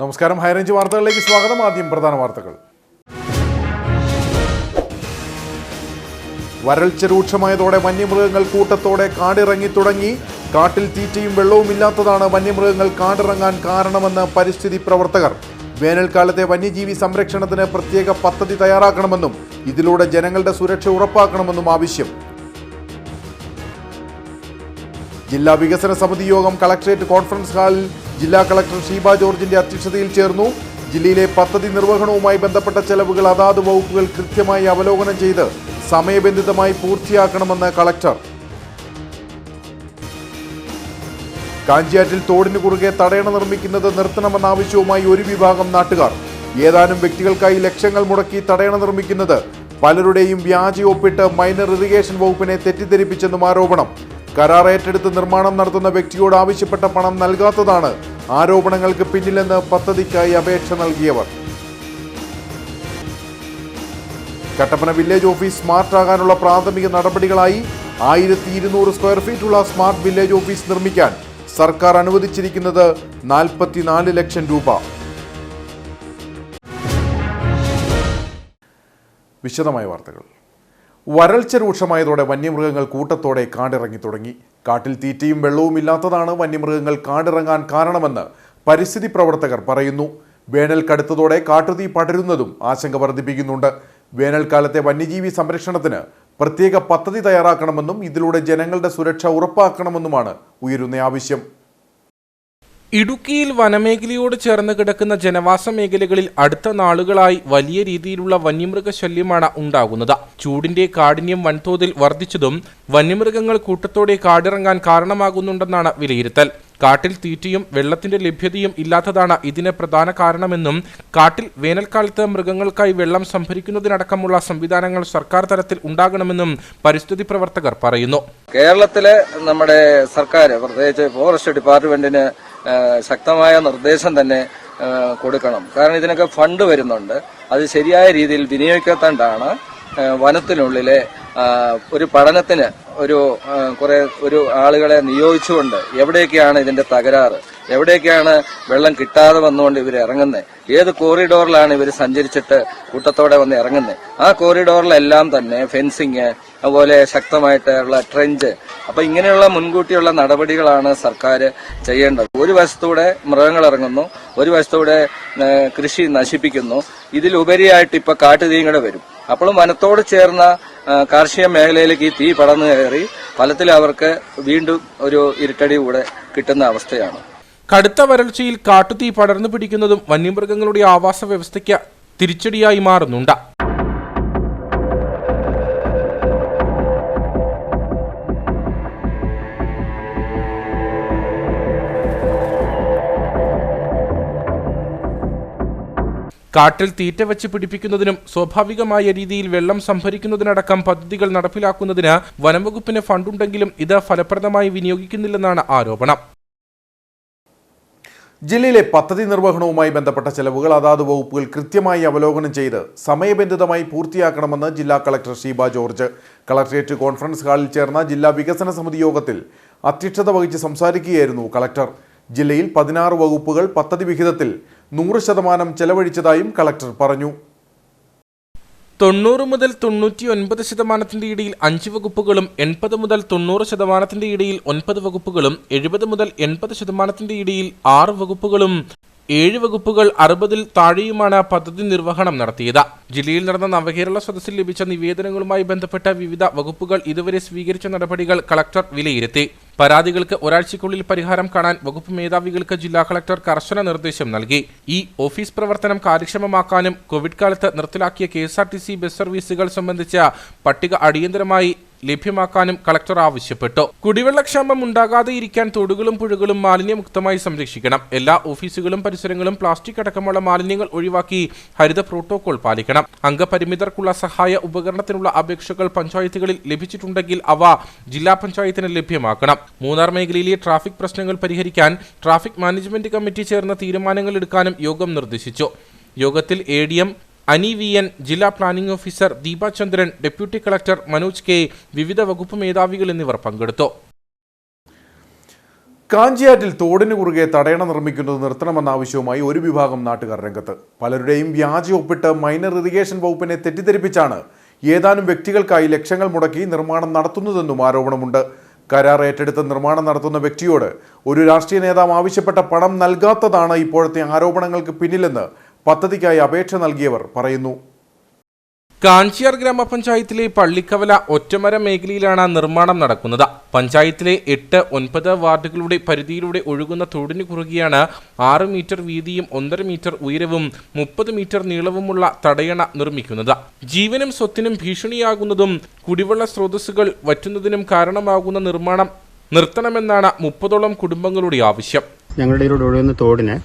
നമസ്കാരം, ഹൈറേഞ്ച് വാർത്തകളിലേക്ക് സ്വാഗതം. ആദ്യം പ്രധാന വാർത്തകൾ. വരൾച്ച രൂക്ഷമായതോടെ വന്യമൃഗങ്ങൾ കൂട്ടത്തോടെ കാടിറങ്ങി തുടങ്ങി. കാട്ടിൽ തീറ്റയും വെള്ളവും ഇല്ലാത്തതാണ് വന്യമൃഗങ്ങൾ കാടിറങ്ങാൻ കാരണമെന്ന് പരിസ്ഥിതി പ്രവർത്തകർ. വേനൽക്കാലത്തെ വന്യജീവി സംരക്ഷണത്തിന് പ്രത്യേക പദ്ധതി തയ്യാറാക്കണമെന്നും ഇതിലൂടെ ജനങ്ങളുടെ സുരക്ഷ ഉറപ്പാക്കണമെന്നും ആവശ്യം. ജില്ലാ വികസന സമിതി യോഗം കളക്ടറേറ്റ് കോൺഫറൻസ് ഹാളിൽ ജില്ലാ കളക്ടർ ഷീബ ജോർജിന്റെ അധ്യക്ഷതയിൽ ചേർന്നു. ജില്ലയിലെ പദ്ധതി നിർവഹണവുമായി ബന്ധപ്പെട്ട ചെലവുകൾ അതാത് വകുപ്പുകൾ കൃത്യമായി അവലോകനം ചെയ്ത് സമയബന്ധിതമായി പൂർത്തിയാക്കണമെന്ന് കളക്ടർ. കാഞ്ചിയാറ്റിൽ തോടിന് കുറുകെ തടയണ നിർമ്മിക്കുന്നത് നിർത്തണമെന്ന ആവശ്യവുമായി ഒരു വിഭാഗം നാട്ടുകാർ. ഏതാനും വ്യക്തികൾക്കായി ലക്ഷങ്ങൾ മുടക്കി തടയണ നിർമ്മിക്കുന്നത് പലരുടെയും വ്യാജ ഒപ്പിട്ട് മൈനർ ഇറിഗേഷൻ വകുപ്പിനെ തെറ്റിദ്ധരിപ്പിച്ചെന്നും ആരോപണം. കരാർ ഏറ്റെടുത്ത് നിർമ്മാണം നടത്തുന്ന വ്യക്തിയോട് ആവശ്യപ്പെട്ട പണം നൽകാത്തതാണ് ആരോപണങ്ങൾക്ക് പിന്നിലെന്ന് പദ്ധതിക്കായി അപേക്ഷ നൽകിയവർ. കട്ടപ്പന വില്ലേജ് ഓഫീസ് സ്മാർട്ട് ആകാനുള്ള പ്രാഥമിക നടപടികളായി 1200 സ്ക്വയർ ഫീറ്റുള്ള സ്മാർട്ട് വില്ലേജ് ഓഫീസ് നിർമ്മിക്കാൻ സർക്കാർ അനുവദിച്ചിരിക്കുന്നത് 44 ലക്ഷം രൂപ. വിശദമായ വാർത്തകൾ. വരൾച്ച രൂക്ഷമായതോടെ വന്യമൃഗങ്ങൾ കൂട്ടത്തോടെ കാടിറങ്ങി തുടങ്ങി. കാട്ടിൽ തീറ്റയും വെള്ളവും ഇല്ലാത്തതാണ് വന്യമൃഗങ്ങൾ കാടിറങ്ങാൻ കാരണമെന്ന് പരിസ്ഥിതി പ്രവർത്തകർ പറയുന്നു. വേനൽ കടുത്തതോടെ കാട്ടുതീ പടരുന്നതും ആശങ്ക വർദ്ധിപ്പിക്കുന്നുണ്ട്. വേനൽക്കാലത്തെ വന്യജീവി സംരക്ഷണത്തിന് പ്രത്യേക പദ്ധതി തയ്യാറാക്കണമെന്നും ഇതിലൂടെ ജനങ്ങളുടെ സുരക്ഷ ഉറപ്പാക്കണമെന്നുമാണ് ഉയരുന്ന ആവശ്യം. ഇടുക്കിയിൽ വനമേഖലയോട് ചേർന്ന് കിടക്കുന്ന ജനവാസ മേഖലകളിൽ അടുത്ത നാളുകളായി വലിയ രീതിയിലുള്ള വന്യമൃഗശല്യമാണ് ഉണ്ടാകുന്നത്. ചൂടിന്റെ കാഠിന്യം വൻതോതിൽ വർദ്ധിച്ചതും വന്യമൃഗങ്ങൾ കൂട്ടത്തോടെ കാടിറങ്ങാൻ കാരണമാകുന്നുണ്ടെന്നാണ് വിലയിരുത്തൽ. കാട്ടിൽ തീറ്റയും വെള്ളത്തിന്റെ ലഭ്യതയും ഇല്ലാത്തതാണ് ഇതിന് പ്രധാന കാരണമെന്നും കാട്ടിൽ വേനൽക്കാലത്ത് മൃഗങ്ങൾക്കായി വെള്ളം സംഭരിക്കുന്നതിനടക്കമുള്ള സംവിധാനങ്ങൾ സർക്കാർ തലത്തിൽ ഉണ്ടാകണമെന്നും പരിസ്ഥിതി പ്രവർത്തകർ പറയുന്നു. കേരളത്തിലെ നമ്മുടെ സർക്കാർ, പ്രത്യേകിച്ച് ഫോറസ്റ്റ് ഡിപ്പാർട്ട്മെന്റിന് ശക്തമായ നിർദ്ദേശം തന്നെ കൊടുക്കണം. കാരണം ഇതിനൊക്കെ ഫണ്ട് വരുന്നുണ്ട്. അത് ശരിയായ രീതിയിൽ വിനിയോഗിക്കാത്തതാണ് വനത്തിനുള്ളിലെ ഒരു പഠനത്തിന് ഒരു ആളുകളെ നിയോഗിച്ചുകൊണ്ട് എവിടെയൊക്കെയാണ് ഇതിന്റെ തകരാറ്, എവിടെയൊക്കെയാണ് വെള്ളം കിട്ടാതെ വന്നുകൊണ്ട് ഇവർ ഇറങ്ങുന്നത്, ഏത് കോറിഡോറിലാണ് ഇവർ സഞ്ചരിച്ചിട്ട് കൂട്ടത്തോടെ വന്ന് ഇറങ്ങുന്നത്, ആ കോറിഡോറിലെല്ലാം തന്നെ ഫെൻസിങ്, അതുപോലെ ശക്തമായിട്ടുള്ള ട്രെഞ്ച്, അപ്പൊ ഇങ്ങനെയുള്ള മുൻകൂട്ടിയുള്ള നടപടികളാണ് സർക്കാർ ചെയ്യേണ്ടത്. ഒരു വശത്തൂടെ മൃഗങ്ങൾ ഇറങ്ങുന്നു, ഒരു വശത്തൂടെ കൃഷി നശിപ്പിക്കുന്നു. ഇതിലുപരിയായിട്ട് ഇപ്പൊ കാട്ടുതീയും കൂടെ വരും. അപ്പോഴും വനത്തോട് ചേർന്ന കാർഷിക മേഖലയിലേക്ക് ഈ തീ പടർന്നു കയറി ഫലത്തിൽ അവർക്ക് വീണ്ടും ഒരു ഇരുട്ടടി കൂടെ കിട്ടുന്ന അവസ്ഥയാണ്. കടുത്ത വരൾച്ചയിൽ കാട്ടുതീ പടർന്നു പിടിക്കുന്നതും വന്യമൃഗങ്ങളുടെ ആവാസ വ്യവസ്ഥയ്ക്ക് തിരിച്ചടിയായി മാറുന്നുണ്ട്. കാട്ടിൽ തീറ്റ വെച്ച് പിടിപ്പിക്കുന്നതിനും സ്വാഭാവികമായ രീതിയിൽ വെള്ളം സംഭരിക്കുന്നതിനടക്കം പദ്ധതികൾ നടപ്പിലാക്കുന്നതിന് വനംവകുപ്പിന് ഫണ്ടുണ്ടെങ്കിലും ഇത് ഫലപ്രദമായി വിനിയോഗിക്കുന്നില്ലെന്നാണ് ആരോപണം. ജില്ലയിലെ പദ്ധതി നിർവഹണവുമായി ബന്ധപ്പെട്ട ചെലവുകൾ അതാത് വകുപ്പുകൾ കൃത്യമായി അവലോകനം ചെയ്ത് സമയബന്ധിതമായി പൂർത്തിയാക്കണമെന്ന് ജില്ലാ collector Sheeba George collectorate conference ഹാളിൽ ചേർന്ന ജില്ലാ വികസന സമിതി യോഗത്തിൽ അധ്യക്ഷത വഹിച്ച് സംസാരിക്കുകയായിരുന്നു കളക്ടർ. ജില്ലയിൽ 16 വകുപ്പുകൾ പദ്ധതി വിഹിതത്തിൽ 100% ചെലവഴിച്ചതായും കളക്ടർ പറഞ്ഞു. 90 മുതൽ 99% ഇടയിൽ 5 വകുപ്പുകളും 80 മുതൽ 90% ഇടയിൽ 9 വകുപ്പുകളും 70 മുതൽ 80% ഇടയിൽ 6 വകുപ്പുകളും 7 വകുപ്പുകൾ 60-ൽ താഴെയുമാണ് പദ്ധതി നിർവഹണം നടത്തിയത്. ജില്ലയിൽ നടന്ന നവകേരള സദസ്സിൽ ലഭിച്ച നിവേദനങ്ങളുമായി ബന്ധപ്പെട്ട വിവിധ വകുപ്പുകൾ ഇതുവരെ സ്വീകരിച്ച നടപടികൾ കളക്ടർ വിലയിരുത്തി. പരാതികൾക്ക് ഒരാഴ്ചയ്ക്കുള്ളിൽ പരിഹാരം കാണാൻ വകുപ്പ് മേധാവികൾക്ക് ജില്ലാ കളക്ടർ കർശന നിർദ്ദേശം നൽകി. ഈ ഓഫീസ് പ്രവർത്തനം കാര്യക്ഷമമാക്കാനും കോവിഡ് കാലത്ത് നിർത്തലാക്കിയ KSRTC ബസ് സർവീസുകൾ സംബന്ധിച്ച പട്ടിക അടിയന്തരമായി ലഭ്യമാക്കാനും കളക്ടർ ആവശ്യപ്പെട്ടു. കുടിവെള്ളക്ഷാമം ഉണ്ടാകാതെ ഇരിക്കാൻ തോടുകളും പുഴകളും മാലിന്യമുക്തമായി സംരക്ഷിക്കണം. എല്ലാ ഓഫീസുകളും പരിസരങ്ങളും പ്ലാസ്റ്റിക് അടക്കമുള്ള മാലിന്യങ്ങൾ ഒഴിവാക്കി ഹരിത പ്രോട്ടോകോൾ പാലിക്കണം. അംഗപരിമിതർക്കുള്ള സഹായ ഉപകരണത്തിനുള്ള അപേക്ഷകൾ പഞ്ചായത്തുകളിൽ ലഭിച്ചിട്ടുണ്ടെങ്കിൽ അവ ജില്ലാ പഞ്ചായത്തിന് ലഭ്യമാക്കണം. മൂന്നാർ മേഖലയിലെ ട്രാഫിക് പ്രശ്നങ്ങൾ പരിഹരിക്കാൻ ട്രാഫിക് മാനേജ്മെന്റ് കമ്മിറ്റി ചേർന്ന് തീരുമാനങ്ങൾ എടുക്കാനും യോഗം നിർദ്ദേശിച്ചു. യോഗത്തിൽ ADM അനി VN, ജില്ലാ പ്ലാനിംഗ് ഓഫീസർ ദീപ ചന്ദ്രൻ, ഡെപ്യൂട്ടി കളക്ടർ മനോജ് K, വിവിധ വകുപ്പ് മേധാവികൾ എന്നിവർ പങ്കെടുത്തു. കാഞ്ചിയാറ്റിൽ തോടിന് കുറുകെ തടയണ നിർമ്മിക്കുന്നത് നിർത്തണമെന്ന ആവശ്യവുമായി ഒരു വിഭാഗം നാട്ടുകാർ രംഗത്ത്. പലരുടെയും വ്യാജ ഒപ്പിട്ട് മൈനർ ഇറിഗേഷൻ വകുപ്പിനെ തെറ്റിദ്ധരിപ്പിച്ചാണ് ഏതാനും വ്യക്തികൾക്കായി ലക്ഷങ്ങൾ മുടക്കി നിർമ്മാണം നടത്തുന്നതെന്നും ആരോപണമുണ്ട്. കരാർ ഏറ്റെടുത്ത് നിർമ്മാണം നടത്തുന്ന വ്യക്തിയോട് ഒരു രാഷ്ട്രീയ നേതാവ് ആവശ്യപ്പെട്ട പണം നൽകാത്തതാണ് ഇപ്പോഴത്തെ ആരോപണങ്ങൾക്ക് പിന്നിലെന്ന് പദ്ധതിക്കായി അപേക്ഷ നൽകിയവർ പറയുന്നു. കാഞ്ചിയാർ ഗ്രാമപഞ്ചായത്തിലെ പള്ളിക്കവല ഒറ്റമര മേഖലയിലാണ് നിർമ്മാണം നടക്കുന്നത്. പഞ്ചായത്തിലെ 8, 9 വാർഡുകളുടെ പരിധിയിലൂടെ ഒഴുകുന്ന തോടിന് കുറുകെയാണ് 6 മീറ്റർ വീതിയും 1.5 മീറ്റർ ഉയരവും 30 മീറ്റർ നീളവുമുള്ള തടയണ നിർമ്മിക്കുന്നത്. ജീവനും സ്വത്തിനും ഭീഷണിയാകുന്നതും കുടിവെള്ള സ്രോതസ്സുകൾ വറ്റുന്നതിനും കാരണമാകുന്ന നിർമ്മാണം നിർത്തണമെന്നാണ് 30ഓളം കുടുംബങ്ങളുടെ ആവശ്യം. ഞങ്ങളുടെ ഇതിലൂടെ ഒഴുകുന്ന തോടിന്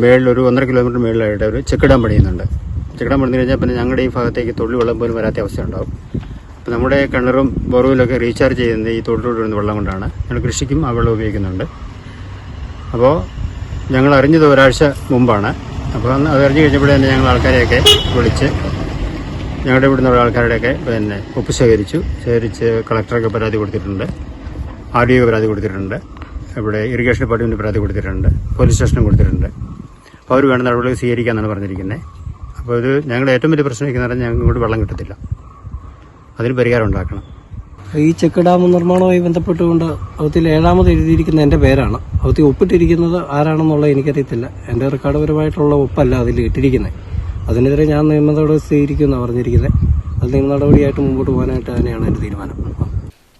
മേളിൽ ഒരു 1.5 കിലോമീറ്റർ മേളിലായിട്ട് ഒരു ചെക്ക് ഡാം പണിയുന്നുണ്ട്. ചെക്ക് ഡാം പണിഞ്ഞു കഴിഞ്ഞാൽ പിന്നെ ഞങ്ങളുടെ ഈ ഭാഗത്തേക്ക് തുള്ളി വെള്ളം പോലും വരാത്ത അവസ്ഥ ഉണ്ടാവും. അപ്പോൾ നമ്മുടെ കിണറും ബോർവെല്ലൊക്കെ റീചാർജ് ചെയ്യുന്നത് ഈ തോട്ടിലൂടെ വരുന്ന വെള്ളം കൊണ്ടാണ്. ഞങ്ങൾ കൃഷിക്കും ആ വെള്ളം ഉപയോഗിക്കുന്നുണ്ട്. അപ്പോൾ ഞങ്ങൾ അറിഞ്ഞത് ഒരാഴ്ച മുമ്പാണ്. അപ്പോൾ അത് അറിഞ്ഞു കഴിഞ്ഞപ്പോൾ തന്നെ ഞങ്ങൾ ആൾക്കാരെയൊക്കെ വിളിച്ച് ഞങ്ങളുടെ ഇവിടുന്ന് ആൾക്കാരുടെയൊക്കെ പിന്നെ ഒപ്പ് ശേഖരിച്ച് കളക്ടർക്ക് പരാതി കൊടുത്തിട്ടുണ്ട്, RDO പരാതി കൊടുത്തിട്ടുണ്ട്, ഇവിടെ ഇറിഗേഷൻ ഡിപ്പാർട്ട്മെൻറ്റ് പരാതി കൊടുത്തിട്ടുണ്ട്, പോലീസ് സ്റ്റേഷനും കൊടുത്തിട്ടുണ്ട്. അപ്പോൾ അവർ വേണ്ട നടപടികൾ സ്വീകരിക്കാമെന്നാണ് പറഞ്ഞിരിക്കുന്നത്. അപ്പോൾ ഇത് ഞങ്ങളുടെ ഏറ്റവും വലിയ പ്രശ്നം എന്ന് ഞങ്ങൾക്ക് ഇങ്ങോട്ട് വെള്ളം കിട്ടത്തില്ല. അതിന് പരിഹാരം ഉണ്ടാക്കണം. ഈ ചെക്ക് ഡാം നിർമ്മാണവുമായി ബന്ധപ്പെട്ടുകൊണ്ട് അവത്തിൽ 7ാമത് എഴുതിയിരിക്കുന്ന എൻ്റെ പേരാണ്. അവത്തിൽ ഒപ്പിട്ടിരിക്കുന്നത് ആരാണെന്നുള്ളത് എനിക്കറിയത്തില്ല. എൻ്റെ റെക്കോർഡപരമായിട്ടുള്ള ഒപ്പല്ല അതിൽ ഇട്ടിരിക്കുന്നത്. അതിനെതിരെ ഞാൻ നിയമ നടപടി സ്വീകരിക്കുമെന്നാണ് പറഞ്ഞിരിക്കുന്നത്. അത് നിയമ നടപടിയായിട്ട് മുമ്പോട്ട് പോകാനായിട്ട് തന്നെയാണ് എൻ്റെ തീരുമാനം.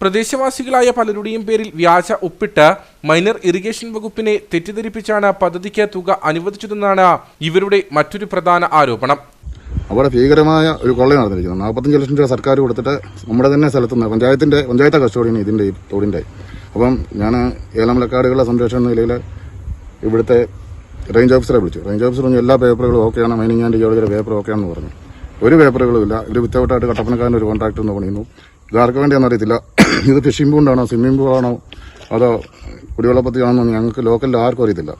പ്രദേശവാസികളായ പലരുടെയും പേരിൽ വ്യാജ ഒപ്പിട്ട് മൈനർ ഇറിഗേഷൻ വകുപ്പിനെ തെറ്റിദ്ധരിപ്പിച്ചാണ് പദ്ധതിക്ക് തുക അനുവദിച്ചതെന്നാണ് ഇവരുടെ മറ്റൊരു പ്രധാന ആരോപണം. അവിടെ ഭീകരമായ ഒരു കൊള്ള നടന്നിരിക്കുന്നത്. 45 ലക്ഷം രൂപ സർക്കാർ കൊടുത്തിട്ട് നമ്മുടെ തന്നെ സ്ഥലത്തുനിന്ന് പഞ്ചായത്തെ കസ്റ്റഡിയാണ് ഇതിന്റെ ഈ തോടിന്റെ. അപ്പം ഞാൻ ഏലമലക്കാടുകളുടെ സംരക്ഷണ നിലയിൽ ഇവിടുത്തെ റേഞ്ച് ഓഫീസറെ വിളിച്ചു. റേഞ്ച് ഓഫീസർ പറഞ്ഞു എല്ലാ പേപ്പറുകളും ഓക്കെയാണ്, മൈനിങ് ആൻഡ് ജിയോളജിയുടെ പേപ്പർ ഓക്കെയാണെന്ന് പറഞ്ഞു. ഒരു പേപ്പറുകളും ഇല്ല. ഇവർ വിത്തൗട്ടായിട്ട് കട്ടപ്പനക്കാരൻ്റെ ഒരു കോൺട്രാക്ടർ എന്ന് പണിയുന്നു. ഇത് ആർക്ക് വേണ്ടിയാണെന്ന് അറിയത്തില്ല. ഇത് ഫിഷിംഗ് പൂണ്ടാണോ സ്വിമ്മിംഗ് പൂളാണോ അതോ കുടിവെള്ള പദ്ധതിയാണോ ഞങ്ങൾക്ക് ലോക്കലിൽ ആർക്കും അറിയത്തില്ല.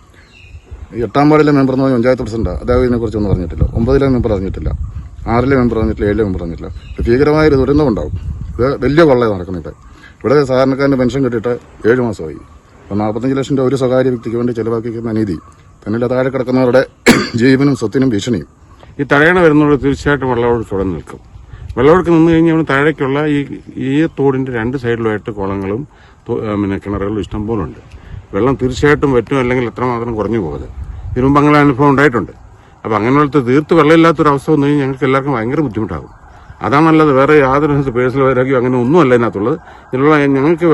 8ാം വാർഡിലെ മെമ്പർ എന്ന് പറഞ്ഞാൽ പഞ്ചായത്ത് പ്രസിഡന്റ്, അദ്ദേഹം ഇതിനെക്കുറിച്ചൊന്നും പറഞ്ഞിട്ടില്ല. 9ലെ മെമ്പർ അറിഞ്ഞിട്ടില്ല, 6ലെ മെമ്പർ അറിഞ്ഞിട്ടില്ല, 7ലെ മെമ്പർ അറിഞ്ഞിട്ടില്ല. ഭീകരമായൊരു ദുരന്തമുണ്ടാവും. ഇത് വലിയ കൊള്ളയാണ് നടക്കുന്നത്. ഇവിടെ സാധാരണക്കാരൻ്റെ പെൻഷൻ കിട്ടിയിട്ട് 7 മാസമായി. അപ്പോൾ 45 ലക്ഷം രൂപ ഒരു സ്വകാര്യ വ്യക്തിക്ക് വേണ്ടി ചെലവാക്കിക്കുന്ന നീതി തന്നില്ല താഴെ കിടക്കുന്നവരുടെ ജീവനും സ്വത്തിനും ഭീഷണിയും. ഈ തടയണ വരുന്നതോട് തീർച്ചയായിട്ടും വെള്ളമൊഴുക്ക് തുടർന്ന് നിൽക്കും. വെള്ളമൊഴുക്ക് നിന്ന് കഴിഞ്ഞാൽ താഴേക്കുള്ള ഈ തോടിന്റെ 2 സൈഡിലുമായിട്ട് കുളങ്ങളും പിന്നെ കിണറുകളും ഇഷ്ടംപോലെ ഉണ്ട്. വെള്ളം തീർച്ചയായിട്ടും വറ്റും, അല്ലെങ്കിൽ എത്രമാത്രം കുറഞ്ഞു പോകരുത്. ഇതിനു മുമ്പ് അങ്ങനെ അനുഭവം ഉണ്ടായിട്ടുണ്ട്. അപ്പോൾ അങ്ങനെയുള്ള തീർത്ത് വെള്ളമില്ലാത്തൊരവസ്ഥ വന്നു കഴിഞ്ഞാൽ ഞങ്ങൾക്ക് എല്ലാവർക്കും ഭയങ്കര ബുദ്ധിമുട്ടാകും. അതാണല്ലത്. വേറെ യാതൊരു പേഴ്സണൽ വൈരാഗ്യം അങ്ങനെ ഒന്നുമല്ല ഇതിനകത്തുള്ളത്. ഇതിനുള്ള ഞങ്ങൾക്ക്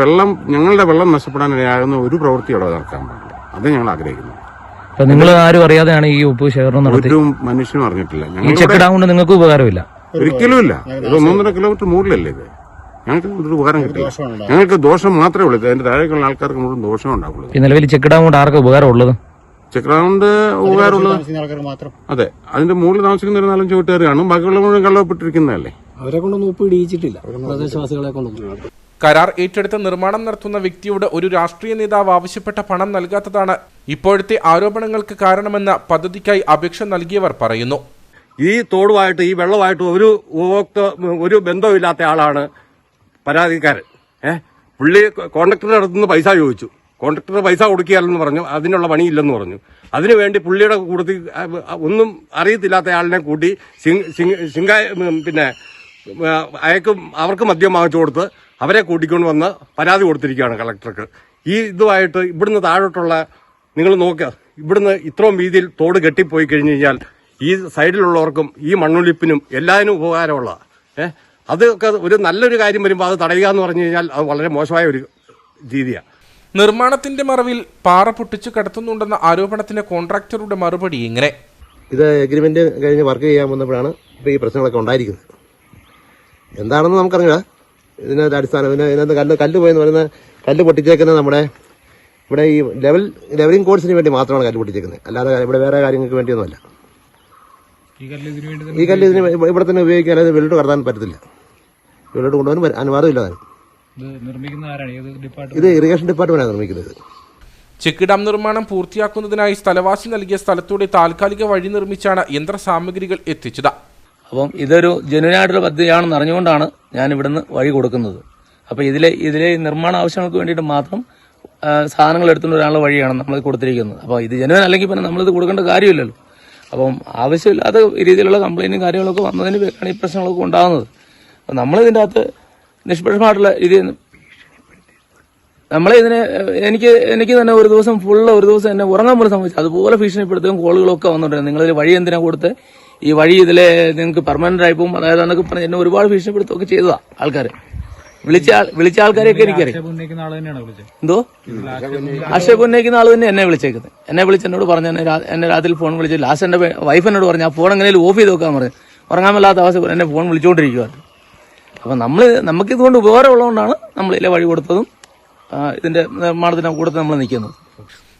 ഞങ്ങളുടെ വെള്ളം നഷ്ടപ്പെടാനിടയാകുന്ന ഒരു പ്രവൃത്തി അവിടെ നടക്കാൻ പാടില്ല. അത് ഞങ്ങൾ ആഗ്രഹിക്കുന്നു. നിങ്ങൾ ആരും അറിയാതെയാണ് ഈ ഉപ്പ് ശേഖരണം നടത്തിയത്? ഒരു മനുഷ്യനും അറിഞ്ഞിട്ടില്ല. ഈ ചെക്ക് ഡാം കൊണ്ട് നിങ്ങൾക്ക് ഉപകാരമില്ല? ഒരിക്കലും ഇല്ല. ഇത് 1.5 കിലോമീറ്റർ മുകളിലല്ലേ ഇത്. ഞങ്ങൾക്ക് ഒരു ഉപകാരം കിട്ടില്ല. ഞങ്ങൾക്ക് ദോഷം മാത്രമേ ഉള്ളൂ. അതിന്റെ താഴേക്കുള്ള ആൾക്കാർക്ക് മുഴുവൻ ദോഷം ഉണ്ടാവുള്ളൂ. ഈ നിലവിൽ ചെക്ക് ഡാം കൊണ്ട് ആർക്കും ഉപകാരമുള്ളത്? ചെക്ക് ഡാം കൊണ്ട് ഉപകാരമുള്ളത് അതെ, അതിന്റെ മുകളിൽ താമസിക്കുന്ന 4-5 വീട്ടുകാർ കാണും. ബാക്കിയുള്ള മുഴുവൻ കള്ളപ്പെട്ടിരിക്കുന്നതല്ലേ. അവരെ കൊണ്ടൊന്നും ഒപ്പ് ഇടിയിച്ചിട്ടില്ല. പ്രദേശവാസികളെ കൊണ്ടൊന്നും. കരാർ ഏറ്റെടുത്ത് നിർമ്മാണം നടത്തുന്ന വ്യക്തിയോട് ഒരു രാഷ്ട്രീയ നേതാവ് ആവശ്യപ്പെട്ട പണം നൽകാത്തതാണ് ഇപ്പോഴത്തെ ആരോപണങ്ങൾക്ക് കാരണമെന്ന് പദ്ധതിക്കായി അപേക്ഷ നൽകിയവർ പറയുന്നു. ഈ തോടുമായിട്ട് ഈ വെള്ളമായിട്ട് ഒരു ബന്ധമില്ലാത്ത ആളാണ് പരാതിക്കാരൻ. പുള്ളി കോൺട്രാക്ടറുടെ അടുത്തുനിന്ന് പൈസ ചോദിച്ചു. കോൺട്രാക്ടർ പൈസ കൊടുക്കുകയല്ലെന്ന് പറഞ്ഞു. അതിനുള്ള പണിയില്ലെന്ന് പറഞ്ഞു. അതിനുവേണ്ടി പുള്ളിയുടെ കൂട്ടത്തിൽ ഒന്നും അറിയത്തില്ലാത്ത ആളിനെ കൂട്ടി പിന്നെ അവർക്ക് മദ്യം വാങ്ങിച്ചു കൊടുത്ത് അവരെ കൂട്ടിക്കൊണ്ട് വന്ന് പരാതി കൊടുത്തിരിക്കുകയാണ് കളക്ടർക്ക്. ഈ ഇതുമായിട്ട് ഇവിടുന്ന് താഴോട്ടുള്ള നിങ്ങൾ നോക്കുക, ഇവിടുന്ന് ഇത്രയും വീതിയിൽ തോട് കെട്ടിപ്പോയി കഴിഞ്ഞു കഴിഞ്ഞാൽ ഈ സൈഡിലുള്ളവർക്കും ഈ മണ്ണൊലിപ്പിനും എല്ലാത്തിനും ഉപകാരമുള്ളതാണ്. അതൊക്കെ ഒരു നല്ലൊരു കാര്യം വരുമ്പോൾ അത് തടയുക എന്ന് പറഞ്ഞു കഴിഞ്ഞാൽ അത് വളരെ മോശമായ ഒരു രീതിയാണ്. നിർമ്മാണത്തിന്റെ മറവിൽ പാറ പൊട്ടിച്ചു കടത്തുന്നുണ്ടെന്ന ആരോപണത്തിന് കോൺട്രാക്ടറുടെ മറുപടി ഇങ്ങനെ: ഇത് എഗ്രിമെന്റ് കഴിഞ്ഞ് വർക്ക് ചെയ്യാൻ വന്നപ്പോഴാണ് ഇപ്പോൾ ഈ പ്രശ്നങ്ങളൊക്കെ ഉണ്ടായിരിക്കുന്നത്. എന്താണെന്ന് നമുക്കറിയില്ല. ഇതിനകത്ത് അടിസ്ഥാനം ഇതിനകത്ത് കല്ല് പോയെന്ന് പറയുന്ന കല്ല് പൊട്ടിച്ചേക്കുന്നത് നമ്മുടെ ഇവിടെ ഈ ലെവലിംഗ് കോഴ്സിന് വേണ്ടി മാത്രമാണ് കല്ല് പൊട്ടിച്ചേക്കുന്നത്. അല്ലാതെ ഇവിടെ വേറെ കാര്യങ്ങൾക്ക് വേണ്ടിയൊന്നുമല്ല. ഈ കല്ല് ഇതിന് ഇവിടെ തന്നെ ഉപയോഗിക്കാൻ, അത് വെള്ളിട്ട് കടത്താൻ പറ്റത്തില്ല. വെള്ളിട്ട് കൊണ്ടുപോകാൻ അനുവാദമില്ല. ഇത് ഇറിഗേഷൻ ഡിപ്പാർട്ട്മെന്റാണ് നിർമ്മിക്കുന്നത്. ചെക്ക് ഡാം നിർമ്മാണം പൂർത്തിയാക്കുന്നതിനായി സ്ഥലവാസി നൽകിയ സ്ഥലത്തൂടെ താൽക്കാലിക വഴി നിർമ്മിച്ചാണ് യന്ത്രസാമഗ്രികൾ എത്തിച്ചത്. അപ്പം ഇതൊരു ജനുവിനായിട്ടുള്ള പദ്ധതിയാണെന്ന് അറിഞ്ഞുകൊണ്ടാണ് ഞാൻ ഇവിടുന്ന് വഴി കൊടുക്കുന്നത്. അപ്പോൾ ഇതിലെ നിർമ്മാണ ആവശ്യങ്ങൾക്ക് വേണ്ടിയിട്ട് മാത്രം സാധനങ്ങൾ എടുത്തുകൊണ്ട് ഒരാളുടെ വഴിയാണ് നമ്മൾ കൊടുത്തിരിക്കുന്നത്. അപ്പോൾ ഇത് ജനുവൻ അല്ലെങ്കിൽ പിന്നെ നമ്മളിത് കൊടുക്കേണ്ട കാര്യമില്ലല്ലോ. അപ്പം ആവശ്യമില്ലാത്ത രീതിയിലുള്ള കംപ്ലൈന്റും കാര്യങ്ങളൊക്കെ വന്നതിന് പേരാണ് ഈ പ്രശ്നങ്ങളൊക്കെ ഉണ്ടാകുന്നത്. അപ്പം നമ്മളിതിൻ്റെ അകത്ത് നിഷ്പക്ഷമായിട്ടുള്ള രീതിയിൽ നമ്മളിതിനെ എനിക്ക് തന്നെ ഒരു ദിവസം എന്നെ ഉറങ്ങാൻ പോലും സംഭവിച്ചു. അതുപോലെ ഭീഷണിപ്പെടുത്തുകയും കോളുകളൊക്കെ വന്നിട്ടുണ്ട്. നിങ്ങളിതിൽ വഴി എന്തിനാ കൊടുത്ത്, ഈ വഴി ഇതിലെ നിങ്ങൾക്ക് പെർമനന്റ് ആയി പോകും, അതായത് എന്നൊക്കെ പറഞ്ഞ് എന്നെ ഒരുപാട് ഭീഷണിപ്പെടുത്തുകയൊക്കെ ചെയ്തതാ ആൾക്കാർ. വിളിച്ച ആൾക്കാരെയൊക്കെ എനിക്കറിയാം. എന്തോ ആക്ഷേപം ഉന്നയിക്കുന്ന ആൾ തന്നെ എന്നെ വിളിച്ചേക്കുന്നത്. എന്നെ വിളിച്ച് എന്നോട് പറഞ്ഞു, എന്നെ രാത്രി ഫോൺ വിളിച്ച് ലാസ്റ്റ് എന്റെ വൈഫ് എന്നോട് പറഞ്ഞു ആ ഫോൺ എങ്ങനെയും ഓഫ് ചെയ്ത് വെക്കാൻ പറഞ്ഞു. ഉറങ്ങാൻ മേലാത്ത അവസ്ഥ എന്നെ ഫോൺ വിളിച്ചുകൊണ്ടിരിക്കുകയാണ്. അപ്പം നമുക്കിതുകൊണ്ട് ഉപകാരമുള്ളതുകൊണ്ടാണ് നമ്മൾ ഇതിലെ വഴി കൊടുത്തതും ഇതിന്റെ നിർമ്മാണത്തിന് കൂടെ നമ്മൾ നിൽക്കുന്നത്.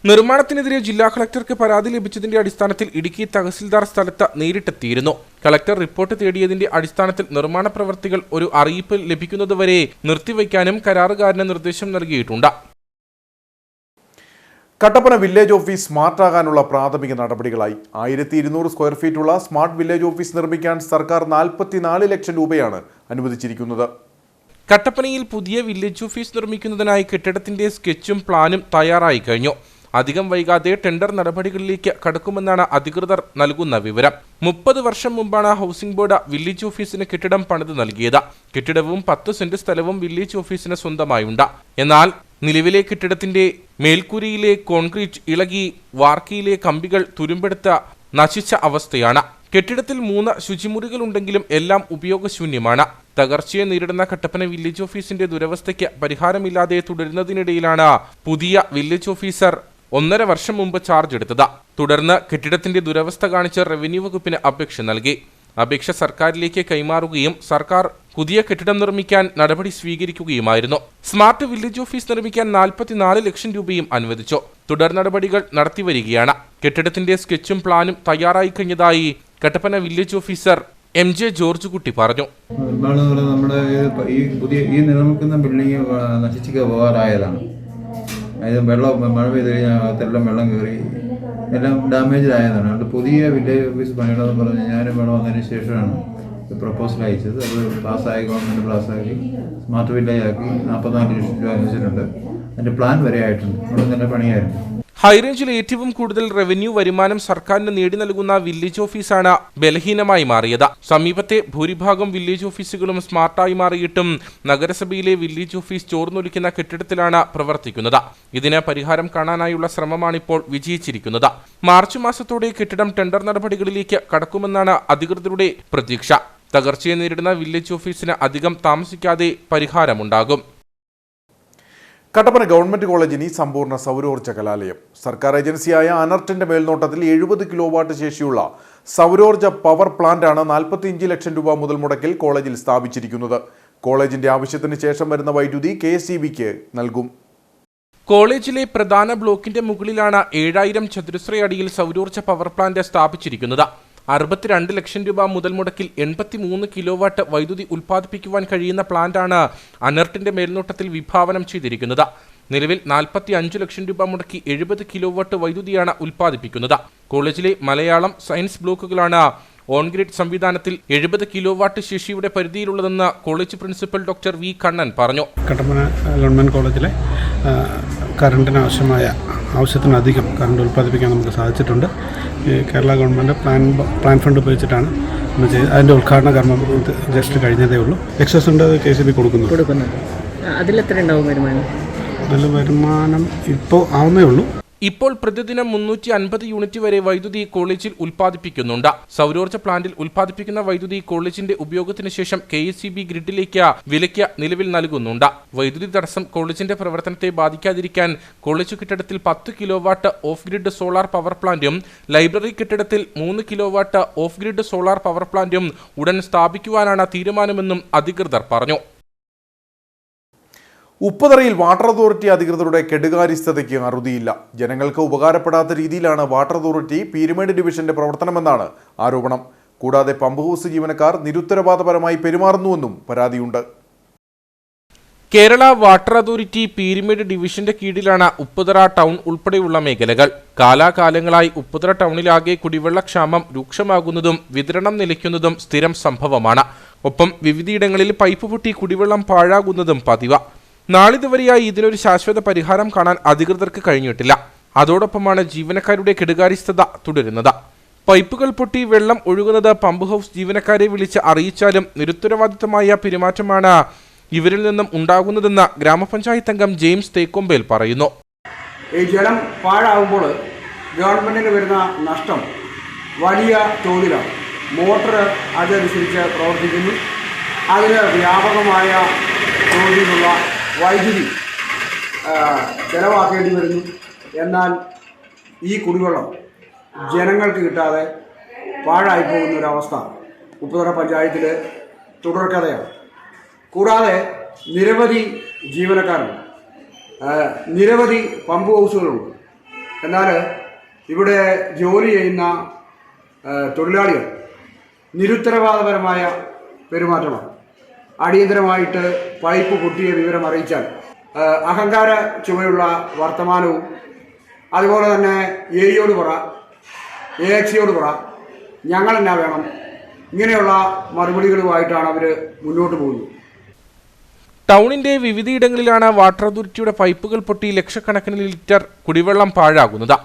നിർമ്മാണത്തിനെതിരെ ജില്ലാ കളക്ടർക്ക് പരാതി ലഭിച്ചതിന്റെ അടിസ്ഥാനത്തിൽ ഇടുക്കി തഹസിൽദാർ സ്ഥലത്ത് നേരിട്ടെത്തിയിരുന്നു. കളക്ടർ റിപ്പോർട്ട് തേടിയതിന്റെ അടിസ്ഥാനത്തിൽ നിർമ്മാണ പ്രവൃത്തികൾ ഒരു അറിയിപ്പ് ലഭിക്കുന്നതുവരെ നിർത്തിവയ്ക്കാനും കരാറുകാരന് നിർദ്ദേശം നൽകിയിട്ടുണ്ട്. കട്ടപ്പന വില്ലേജ് ഓഫീസ് സ്മാർട്ടാകാനുള്ള പ്രാഥമിക നടപടികളായി. 1200 സ്ക്വയർ ഫീറ്റുള്ള സ്മാർട്ട് വില്ലേജ് ഓഫീസ് നിർമ്മിക്കാൻ സർക്കാർ 44 ലക്ഷം രൂപയാണ് അനുവദിച്ചിരിക്കുന്നത്. കട്ടപ്പനയിൽ പുതിയ വില്ലേജ് ഓഫീസ് നിർമ്മിക്കുന്നതിനായി കെട്ടിടത്തിന്റെ സ്കെച്ചും പ്ലാനും തയ്യാറായി കഴിഞ്ഞു. അധികം വൈകാതെ ടെൻഡർ നടപടികളിലേക്ക് കടക്കുമെന്നാണ് അധികൃതർ നൽകുന്ന വിവരം. 30 വർഷം മുമ്പാണ് ഹൗസിംഗ് ബോർഡ് വില്ലേജ് ഓഫീസിന് കെട്ടിടം പണിത് നൽകിയത്. കെട്ടിടവും 10 സെന്റ് സ്ഥലവും വില്ലേജ് ഓഫീസിന് സ്വന്തമായുണ്ട്. എന്നാൽ നിലവിലെ കെട്ടിടത്തിന്റെ മേൽക്കൂരയിലെ കോൺക്രീറ്റ് ഇളകി വാർക്കയിലെ കമ്പികൾ തുരുമ്പെടുത്ത നശിച്ച അവസ്ഥയാണ്. കെട്ടിടത്തിൽ 3 ശുചിമുറികളുണ്ടെങ്കിലും എല്ലാം ഉപയോഗശൂന്യമാണ്. തകർച്ചയെ നേരിടുന്ന കട്ടപ്പന വില്ലേജ് ഓഫീസിന്റെ ദുരവസ്ഥയ്ക്ക് പരിഹാരമില്ലാതെ തുടരുന്നതിനിടയിലാണ് പുതിയ വില്ലേജ് ഓഫീസർ 1.5 വർഷം മുമ്പ് ചാർജ് എടുത്തത്. തുടർന്ന് കെട്ടിടത്തിന്റെ ദുരവസ്ഥ കാണിച്ച് റവന്യൂ വകുപ്പിന് അപേക്ഷ നൽകി. അപേക്ഷ സർക്കാരിലേക്ക് കൈമാറുകയും സർക്കാർ പുതിയ കെട്ടിടം നിർമ്മിക്കാൻ നടപടി സ്വീകരിക്കുകയുമായിരുന്നു. സ്മാർട്ട് വില്ലേജ് ഓഫീസ് നിർമ്മിക്കാൻ 44 ലക്ഷം രൂപയും അനുവദിച്ചു. തുടർ നടപടികൾ നടത്തിവരികയാണ്. കെട്ടിടത്തിന്റെ സ്കെച്ചും പ്ലാനും തയ്യാറായി കഴിഞ്ഞതായി Kattappana village officer MJ George കുട്ടി പറഞ്ഞു. നമ്മുടെ ഈ നിർമ്മിക്കുന്ന ബിൽഡിംഗ് നശിച്ചു പോകാറായതാണ്. അതായത് മഴ പെയ്ത് കഴിഞ്ഞാൽ അകത്തെല്ലാം വെള്ളം കയറി എല്ലാം ഡാമേജ് ആയതാണ്. അതുകൊണ്ട് പുതിയ വില്ലേജ് ഓഫീസ് പണിയണമെന്ന് പറഞ്ഞ് ഞാനും ഇവിടെ വന്നതിന് ശേഷമാണ് പ്രപ്പോസൽ അയച്ചത്. അത് പാസ്സായി, ഗവൺമെൻറ് പാസ്സാക്കി സ്മാർട്ട് വില്ലേജ് ആക്കി 44 ലക്ഷം രൂപ അനുവദിച്ചിട്ടുണ്ട്. അതിൻ്റെ പ്ലാൻ വരെ ആയിട്ടുണ്ട്. ഇവിടെ നല്ല പണിയായിരുന്നു. ഹൈറേഞ്ചിൽ ഏറ്റവും കൂടുതൽ റവന്യൂ വരുമാനം സർക്കാരിന് നേടി നൽകുന്ന വില്ലേജ് ഓഫീസാണ് ബലഹീനമായി മാറിയത്. സമീപത്തെ ഭൂരിഭാഗം വില്ലേജ് ഓഫീസുകളും സ്മാർട്ടായി മാറിയിട്ടും നഗരസഭയിലെ വില്ലേജ് ഓഫീസ് ചോർന്നൊലിക്കുന്ന കെട്ടിടത്തിലാണ് പ്രവർത്തിക്കുന്നത്. ഇതിന് പരിഹാരം കാണാനായുള്ള ശ്രമമാണിപ്പോൾ വിജയിച്ചിരിക്കുന്നത്. മാർച്ച് മാസത്തോടെ കെട്ടിടം ടെൻഡർ നടപടികളിലേക്ക് കടക്കുമെന്നാണ് അധികൃതരുടെ പ്രതീക്ഷ. തകർച്ചയെ നേരിടുന്ന വില്ലേജ് ഓഫീസിന് അധികം താമസിക്കാതെ പരിഹാരമുണ്ടാകും. കട്ടപ്പന ഗവൺമെന്റ് കോളേജിന് സമ്പൂർണ്ണ സൗരോർജ്ജ കലാലയം. സർക്കാർ ഏജൻസിയായ അനർട്ടിന്റെ മേൽനോട്ടത്തിൽ 70 കിലോവാട്ട് ശേഷിയുള്ള സൗരോർജ്ജ പവർ പ്ലാന്റാണ് 45 ലക്ഷം രൂപ മുതൽ മുടക്കിൽ കോളേജിൽ സ്ഥാപിച്ചിരിക്കുന്നത്. കോളേജിന്റെ ആവശ്യത്തിന് ശേഷം വരുന്ന വൈദ്യുതി KSEBക്ക് നൽകും. കോളേജിലെ പ്രധാന ബ്ലോക്കിന്റെ മുകളിലാണ് 7000 ചതുരശ്ര അടിയിൽ സൗരോർജ്ജ പവർ പ്ലാന്റ് സ്ഥാപിച്ചിരിക്കുന്നത്. 62 ലക്ഷം രൂപ മുതൽ മുടക്കിൽ 83 കിലോവാട്ട് വൈദ്യുതി ഉൽപ്പാദിപ്പിക്കുവാൻ കഴിയുന്ന പ്ലാന്റാണ് അനർട്ടിന്റെ മേൽനോട്ടത്തിൽ വിഭാവനം ചെയ്തിരിക്കുന്നത്. നിലവിൽ 45 ലക്ഷം രൂപ മുടക്കി 70 കിലോവാട്ട് വൈദ്യുതിയാണ് ഉൽപ്പാദിപ്പിക്കുന്നത്. കോളേജിലെ മലയാളം, സയൻസ് ബ്ലോക്കുകളാണ് ഓൺഗ്രിഡ് സംവിധാനത്തിൽ 70 കിലോവാട്ട് ശേഷിയുടെ പരിധിയിലുള്ളതെന്ന് college principal doctor V Kannan പറഞ്ഞു. കട്ടപ്പന ഗവൺമെന്റ് കോളേജിലെ കറണ്ടിന് ആവശ്യത്തിനധികം കറണ്ട് ഉൽപ്പാദിപ്പിക്കാൻ നമുക്ക് സാധിച്ചിട്ടുണ്ട്. കേരള ഗവൺമെൻറ് പ്ലാൻ ഫണ്ട് ഉപയോഗിച്ചിട്ടാണ് അതിൻ്റെ ഉദ്ഘാടന കർമ്മം ജസ്റ്റ് കഴിഞ്ഞതേ ഉള്ളൂ. എക്സസ് ഉണ്ട്, KSEB കൊടുക്കുന്നുണ്ട്. അതിലെത്ര ഉണ്ടാവും വരുമാനം? അതിൽ വരുമാനം ഇപ്പോൾ ആവുന്നേ ഉള്ളൂ. ഇപ്പോൾ പ്രതിദിനം 350 യൂണിറ്റ് വരെ വൈദ്യുതി കോളേജിൽ ഉൽപ്പാദിപ്പിക്കുന്നുണ്ട്. സൗരോർജ്ജ പ്ലാന്റിൽ ഉൽപ്പാദിപ്പിക്കുന്ന വൈദ്യുതി കോളേജിന്റെ ഉപയോഗത്തിന് ശേഷം KSEB ഗ്രിഡിലേക്ക് വിലയ്ക്ക് നിലവിൽ നൽകുന്നുണ്ട്. വൈദ്യുതി തടസ്സം കോളേജിന്റെ പ്രവർത്തനത്തെ ബാധിക്കാതിരിക്കാൻ കോളേജ് കെട്ടിടത്തിൽ 10 kilowatt off grid solar power പ്ലാന്റും ലൈബ്രറി കെട്ടിടത്തിൽ 3 kilowatt off grid solar power പ്ലാന്റും ഉടൻ സ്ഥാപിക്കുവാനാണ് തീരുമാനമെന്നും അധികൃതർ പറഞ്ഞു. ഉപ്പുതറയിൽ വാട്ടർ അതോറിറ്റി അധികൃതരുടെ കെടുകാര്യസ്ഥതയ്ക്ക് അറുതിയില്ല. ജനങ്ങൾക്ക് ഉപകാരപ്പെടാത്ത രീതിയിലാണ് വാട്ടർ അതോറിറ്റി പീരുമേട് ഡിവിഷന്റെ പ്രവർത്തനമെന്നാണ് ആരോപണം. കൂടാതെ പമ്പ് ഹൗസ് ജീവനക്കാർ നിരുത്തരവാദപരമായി പെരുമാറുന്നുവെന്നും പരാതിയുണ്ട്. കേരള വാട്ടർ അതോറിറ്റി പീരുമേട് ഡിവിഷന്റെ കീഴിലാണ് ഉപ്പുതറ ടൗൺ ഉൾപ്പെടെയുള്ള മേഖലകൾ. കാലാകാലങ്ങളായി ഉപ്പുതറ ടൗണിലാകെ കുടിവെള്ളക്ഷാമം രൂക്ഷമാകുന്നതും വിതരണം നിലയ്ക്കുന്നതും സ്ഥിരം സംഭവമാണ്. ഒപ്പം വിവിധയിടങ്ങളിൽ പൈപ്പ് പൊട്ടി കുടിവെള്ളം പാഴാകുന്നതും പതിവ്. നാളിതുവരെയായി ഇതിനൊരു ശാശ്വത പരിഹാരം കാണാൻ അധികൃതർക്ക് കഴിഞ്ഞിട്ടില്ല. അതോടൊപ്പമാണ് ജീവനക്കാരുടെ കെടുകാര്യസ്ഥത തുടരുന്നത്. പൈപ്പുകൾ പൊട്ടി വെള്ളം ഒഴുകുന്നത് പമ്പ് ഹൗസ് ജീവനക്കാരെ വിളിച്ച് അറിയിച്ചാലും നിരുത്തരവാദിത്തമായ പെരുമാറ്റമാണ് ഇവരിൽ നിന്നും ഉണ്ടാകുന്നതെന്ന് ഗ്രാമപഞ്ചായത്ത് അംഗം ജെയിംസ് തേക്കൊമ്പേൽ പറയുന്നു. ഈ ജലം പാഴാകുമ്പോൾ ഗവൺമെൻറ്റിന് വരുന്ന നഷ്ടം വലിയ തോതിലാണ്. മോട്ടർ അതനുസരിച്ച് പ്രവർത്തിക്കുന്നു. അതിന് വ്യാപകമായ തോതിലുള്ള വൈദ്യുതി ചെലവാക്കേണ്ടി വരുന്നു. എന്നാൽ ഈ കുടിവെള്ളം ജനങ്ങൾക്ക് കിട്ടാതെ പാഴായി പോകുന്നൊരവസ്ഥ ഉപ്പുതറ പഞ്ചായത്തിൽ തുടർക്കഥയാണ്. കൂടാതെ നിരവധി ജീവനക്കാരുണ്ട്, നിരവധി പമ്പ് ഹൗസുകളുണ്ട്. എന്നാൽ ഇവിടെ ജോലി ചെയ്യുന്ന തൊഴിലാളികൾ നിരുത്തരവാദപരമായ പെരുമാറ്റമാണ്. അടിയന്തരമായിട്ട് പൈപ്പ് പൊട്ടിയ വിവരം അറിയിച്ചാൽ അഹങ്കാര ചുമയുള്ള വർത്തമാനവും, അതുപോലെ തന്നെ എയോട് പറ, AXയോട് പറ, ഞങ്ങളെന്നാ വേണം, ഇങ്ങനെയുള്ള മറുപടികളുമായിട്ടാണ് അവർ മുന്നോട്ട് പോകുന്നത്. ടൗണിന്റെ വിവിധയിടങ്ങളിലാണ് വാട്ടർ അതോറിറ്റിയുടെ പൈപ്പുകൾ പൊട്ടി ലക്ഷക്കണക്കിന് ലിറ്റർ കുടിവെള്ളം പാഴാകുന്നത്.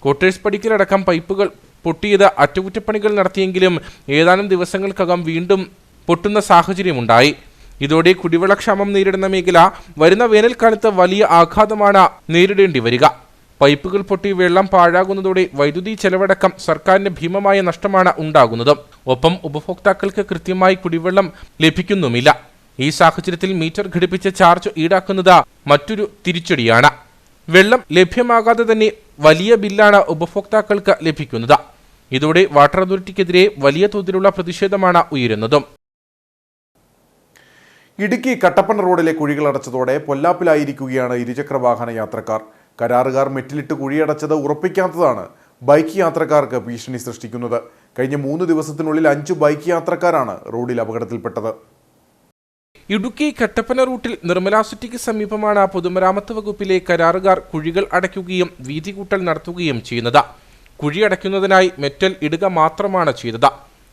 കോട്ടേഴ്സ് പടിക്കലടക്കം പൈപ്പുകൾ പൊട്ടിയത് അറ്റകുറ്റപ്പണികൾ നടത്തിയെങ്കിലും ഏതാനും ദിവസങ്ങൾക്കകം വീണ്ടും പൊട്ടുന്ന സാഹചര്യമുണ്ടായി. ഇതോടെ കുടിവെള്ളക്ഷാമം നേരിടുന്ന മേഖല വരുന്ന വേനൽക്കാലത്ത് വലിയ ആഘാതമാണ് നേരിടേണ്ടി വരിക. പൈപ്പുകൾ പൊട്ടി വെള്ളം പാഴാകുന്നതോടെ വൈദ്യുതി ചെലവടക്കം സർക്കാരിന് ഭീമമായ നഷ്ടമാണ് ഉണ്ടാകുന്നത്. ഒപ്പം ഉപഭോക്താക്കൾക്ക് കൃത്യമായി കുടിവെള്ളം ലഭിക്കുന്നുമില്ല. ഈ സാഹചര്യത്തിൽ മീറ്റർ ഘടിപ്പിച്ച ചാർജ് ഈടാക്കുന്നത് മറ്റൊരു തിരിച്ചടിയാണ്. വെള്ളം ലഭ്യമാകാതെ തന്നെ വലിയ ബില്ലാണ് ഉപഭോക്താക്കൾക്ക് ലഭിക്കുന്നത്. ഇതോടെ വാട്ടർ അതോറിറ്റിക്കെതിരെ വലിയ തോതിലുള്ള പ്രതിഷേധമാണ് ഉയരുന്നതും. ഇടുക്കി കട്ടപ്പന റോഡിലെ കുഴികൾ അടച്ചതോടെ പൊല്ലാപ്പിലായിരിക്കുകയാണ് ഇരുചക്ര വാഹന യാത്രക്കാർ. കരാറുകാർ മെറ്റിലിട്ട് കുഴിയടച്ചത് ഉറപ്പിക്കാത്തതാണ് ബൈക്ക് യാത്രക്കാർക്ക് ഭീഷണി സൃഷ്ടിക്കുന്നത്. കഴിഞ്ഞ 3 ദിവസത്തിനുള്ളിൽ 5 ബൈക്ക് യാത്രക്കാരാണ് റോഡിൽ അപകടത്തിൽപ്പെട്ടത്. ഇടുക്കി കട്ടപ്പന റൂട്ടിൽ നിർമ്മല സിറ്റിക്ക് സമീപമാണ് പൊതുമരാമത്ത് വകുപ്പിലെ കരാറുകാർ കുഴികൾ അടയ്ക്കുകയും വീതി കൂട്ടൽ നടത്തുകയും ചെയ്യുന്നത്. കുഴി അടയ്ക്കുന്നതിനായി മെറ്റൽ ഇടുക മാത്രമാണ് ചെയ്തത്.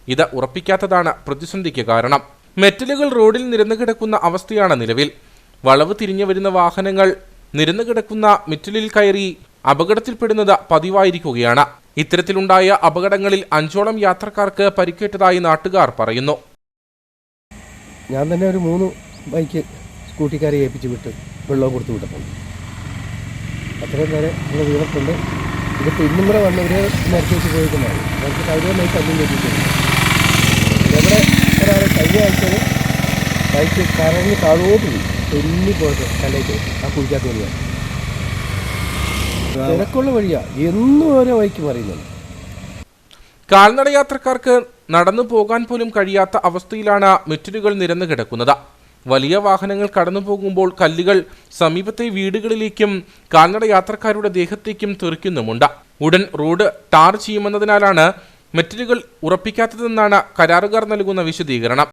ഇത് ഉറപ്പിക്കാത്തതാണ് പ്രതിസന്ധിക്ക് കാരണം. മെറ്റലുകൾ റോഡിൽ നിരന്നു കിടക്കുന്ന അവസ്ഥയാണ് നിലവിൽ. വളവ് തിരിഞ്ഞു വരുന്ന വാഹനങ്ങൾ നിരന്നു കിടക്കുന്ന മെറ്റലിൽ കയറി അപകടത്തിൽപ്പെടുന്നത് പതിവായിരിക്കുകയാണ്. ഇത്തരത്തിലുണ്ടായ അപകടങ്ങളിൽ 5ഓളം യാത്രക്കാർക്ക് പരിക്കേറ്റതായി നാട്ടുകാർ പറയുന്നു. ഞാൻ തന്നെ ഒരു 3 ബൈക്ക് സ്കൂട്ടിക്കാരെ ഏൽപ്പിച്ച് വിട്ട് വെള്ളം കൊടുത്തു വിട്ടിട്ടുണ്ട്. അത്രയും നേരെ നമ്മൾ വീണിട്ടുണ്ട്. ഇതിപ്പോൾ ഇന്നും കൂടെ വന്നവർ മരിച്ചു വെച്ച് പോയിട്ടുണ്ടായിരുന്നു. നമുക്ക് കൗരവമായി തല്ലും കെട്ടിയിട്ടുണ്ട്. എവിടെ ഒരാൾ കഴിഞ്ഞ ആഴ്ചയിൽ ബൈക്ക് കറങ്ങി താഴോട്ട് പോയി തെന്നിപ്പോയിട്ട് കല്ലേക്ക് ആ കുഴിക്കാത്ത വഴിയാണ്. തിരക്കുള്ള വഴിയാണ്, എന്നും ഓരോ ബൈക്ക് മറിയുന്നുണ്ട്. കാൽനട യാത്രക്കാർക്ക് നടന്നു പോകാൻ പോലും കഴിയാത്ത അവസ്ഥയിലാണ് മെറ്റലുകൾ നിരന്നു കിടക്കുന്നത്. വലിയ വാഹനങ്ങൾ കടന്നു പോകുമ്പോൾ കല്ലുകൾ സമീപത്തെ വീടുകളിലേക്കും കാൽനട യാത്രക്കാരുടെ ദേഹത്തേക്കും തെറിക്കുന്നുമുണ്ട്. ഉടൻ റോഡ് ടാർ ചെയ്യുമെന്നതിനാലാണ് മെറ്റലുകൾ ഉറപ്പിക്കാത്തതെന്നാണ് കരാറുകാർ നൽകുന്ന വിശദീകരണം.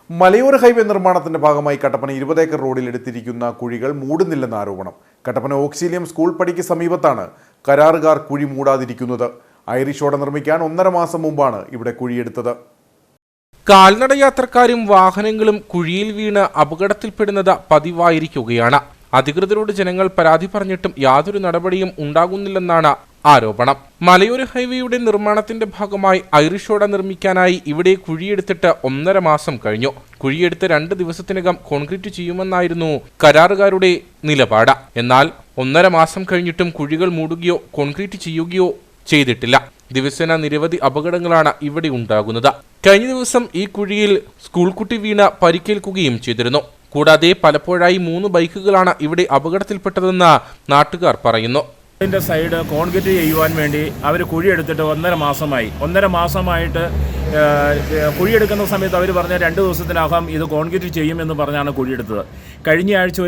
മലയോര ഹൈവേ നിർമ്മാണത്തിന്റെ ഭാഗമായി കട്ടപ്പന 20 ഏക്കർ റോഡിൽ എടുത്തിരിക്കുന്ന കുഴികൾ മൂടുന്നില്ലെന്ന ആരോപണം. കട്ടപ്പന ഓക്സിലിയം സ്കൂൾ പടിക്ക് സമീപത്താണ് കരാറുകാർ കുഴി മൂടാതിരിക്കുന്നത്. ഐറിഷ് ഓട നിർമ്മിക്കാൻ 1.5 മാസം മുമ്പാണ് ഇവിടെ കുഴിയെടുത്തത്. കാൽനട യാത്രക്കാരും വാഹനങ്ങളും കുഴിയിൽ വീണ് അപകടത്തിൽപ്പെടുന്നത് പതിവായിരിക്കുകയാണ്. അധികൃതരോട് ജനങ്ങൾ പരാതി പറഞ്ഞിട്ടും യാതൊരു നടപടിയും ഉണ്ടാകുന്നില്ലെന്നാണ് ആരോപണം. മലയോര ഹൈവേയുടെ നിർമ്മാണത്തിന്റെ ഭാഗമായി ഐറിഷ് ഓട നിർമ്മിക്കാനായി ഇവിടെ കുഴിയെടുത്തിട്ട് 1.5 മാസം കഴിഞ്ഞു. കുഴിയെടുത്ത് 2 ദിവസത്തിനകം കോൺക്രീറ്റ് ചെയ്യുമെന്നായിരുന്നു കരാറുകാരുടെ നിലപാട്. എന്നാൽ 1.5 മാസം കഴിഞ്ഞിട്ടും കുഴികൾ മൂടുകയോ കോൺക്രീറ്റ് ചെയ്യുകയോ ചെയ്തിട്ടില്ല. ദിവസേന നിരവധി അപകടങ്ങളാണ് ഇവിടെ ഉണ്ടാകുന്നത്. കഴിഞ്ഞ ദിവസം ഈ കുഴിയിൽ സ്കൂൾ കുട്ടി വീണ് പരിക്കേൽക്കുകയും ചെയ്തിരുന്നു. കൂടാതെ പലപ്പോഴായി 3 ബൈക്കുകളാണ് ഇവിടെ അപകടത്തിൽപ്പെട്ടതെന്ന് നാട്ടുകാർ പറയുന്നു. ഇതിൻ്റെ സൈഡ് കോൺക്രീറ്റ് ചെയ്യുവാൻ വേണ്ടി അവർ കുഴിയെടുത്തിട്ട് 1.5 മാസമായി. 1.5 മാസമായിട്ട് കുഴിയെടുക്കുന്ന സമയത്ത് അവർ പറഞ്ഞ 2 ദിവസത്തിനകം ഇത് കോൺക്രീറ്റ് ചെയ്യുമെന്ന് പറഞ്ഞാണ് കുഴിയെടുത്തത്. കഴിഞ്ഞ ആഴ്ച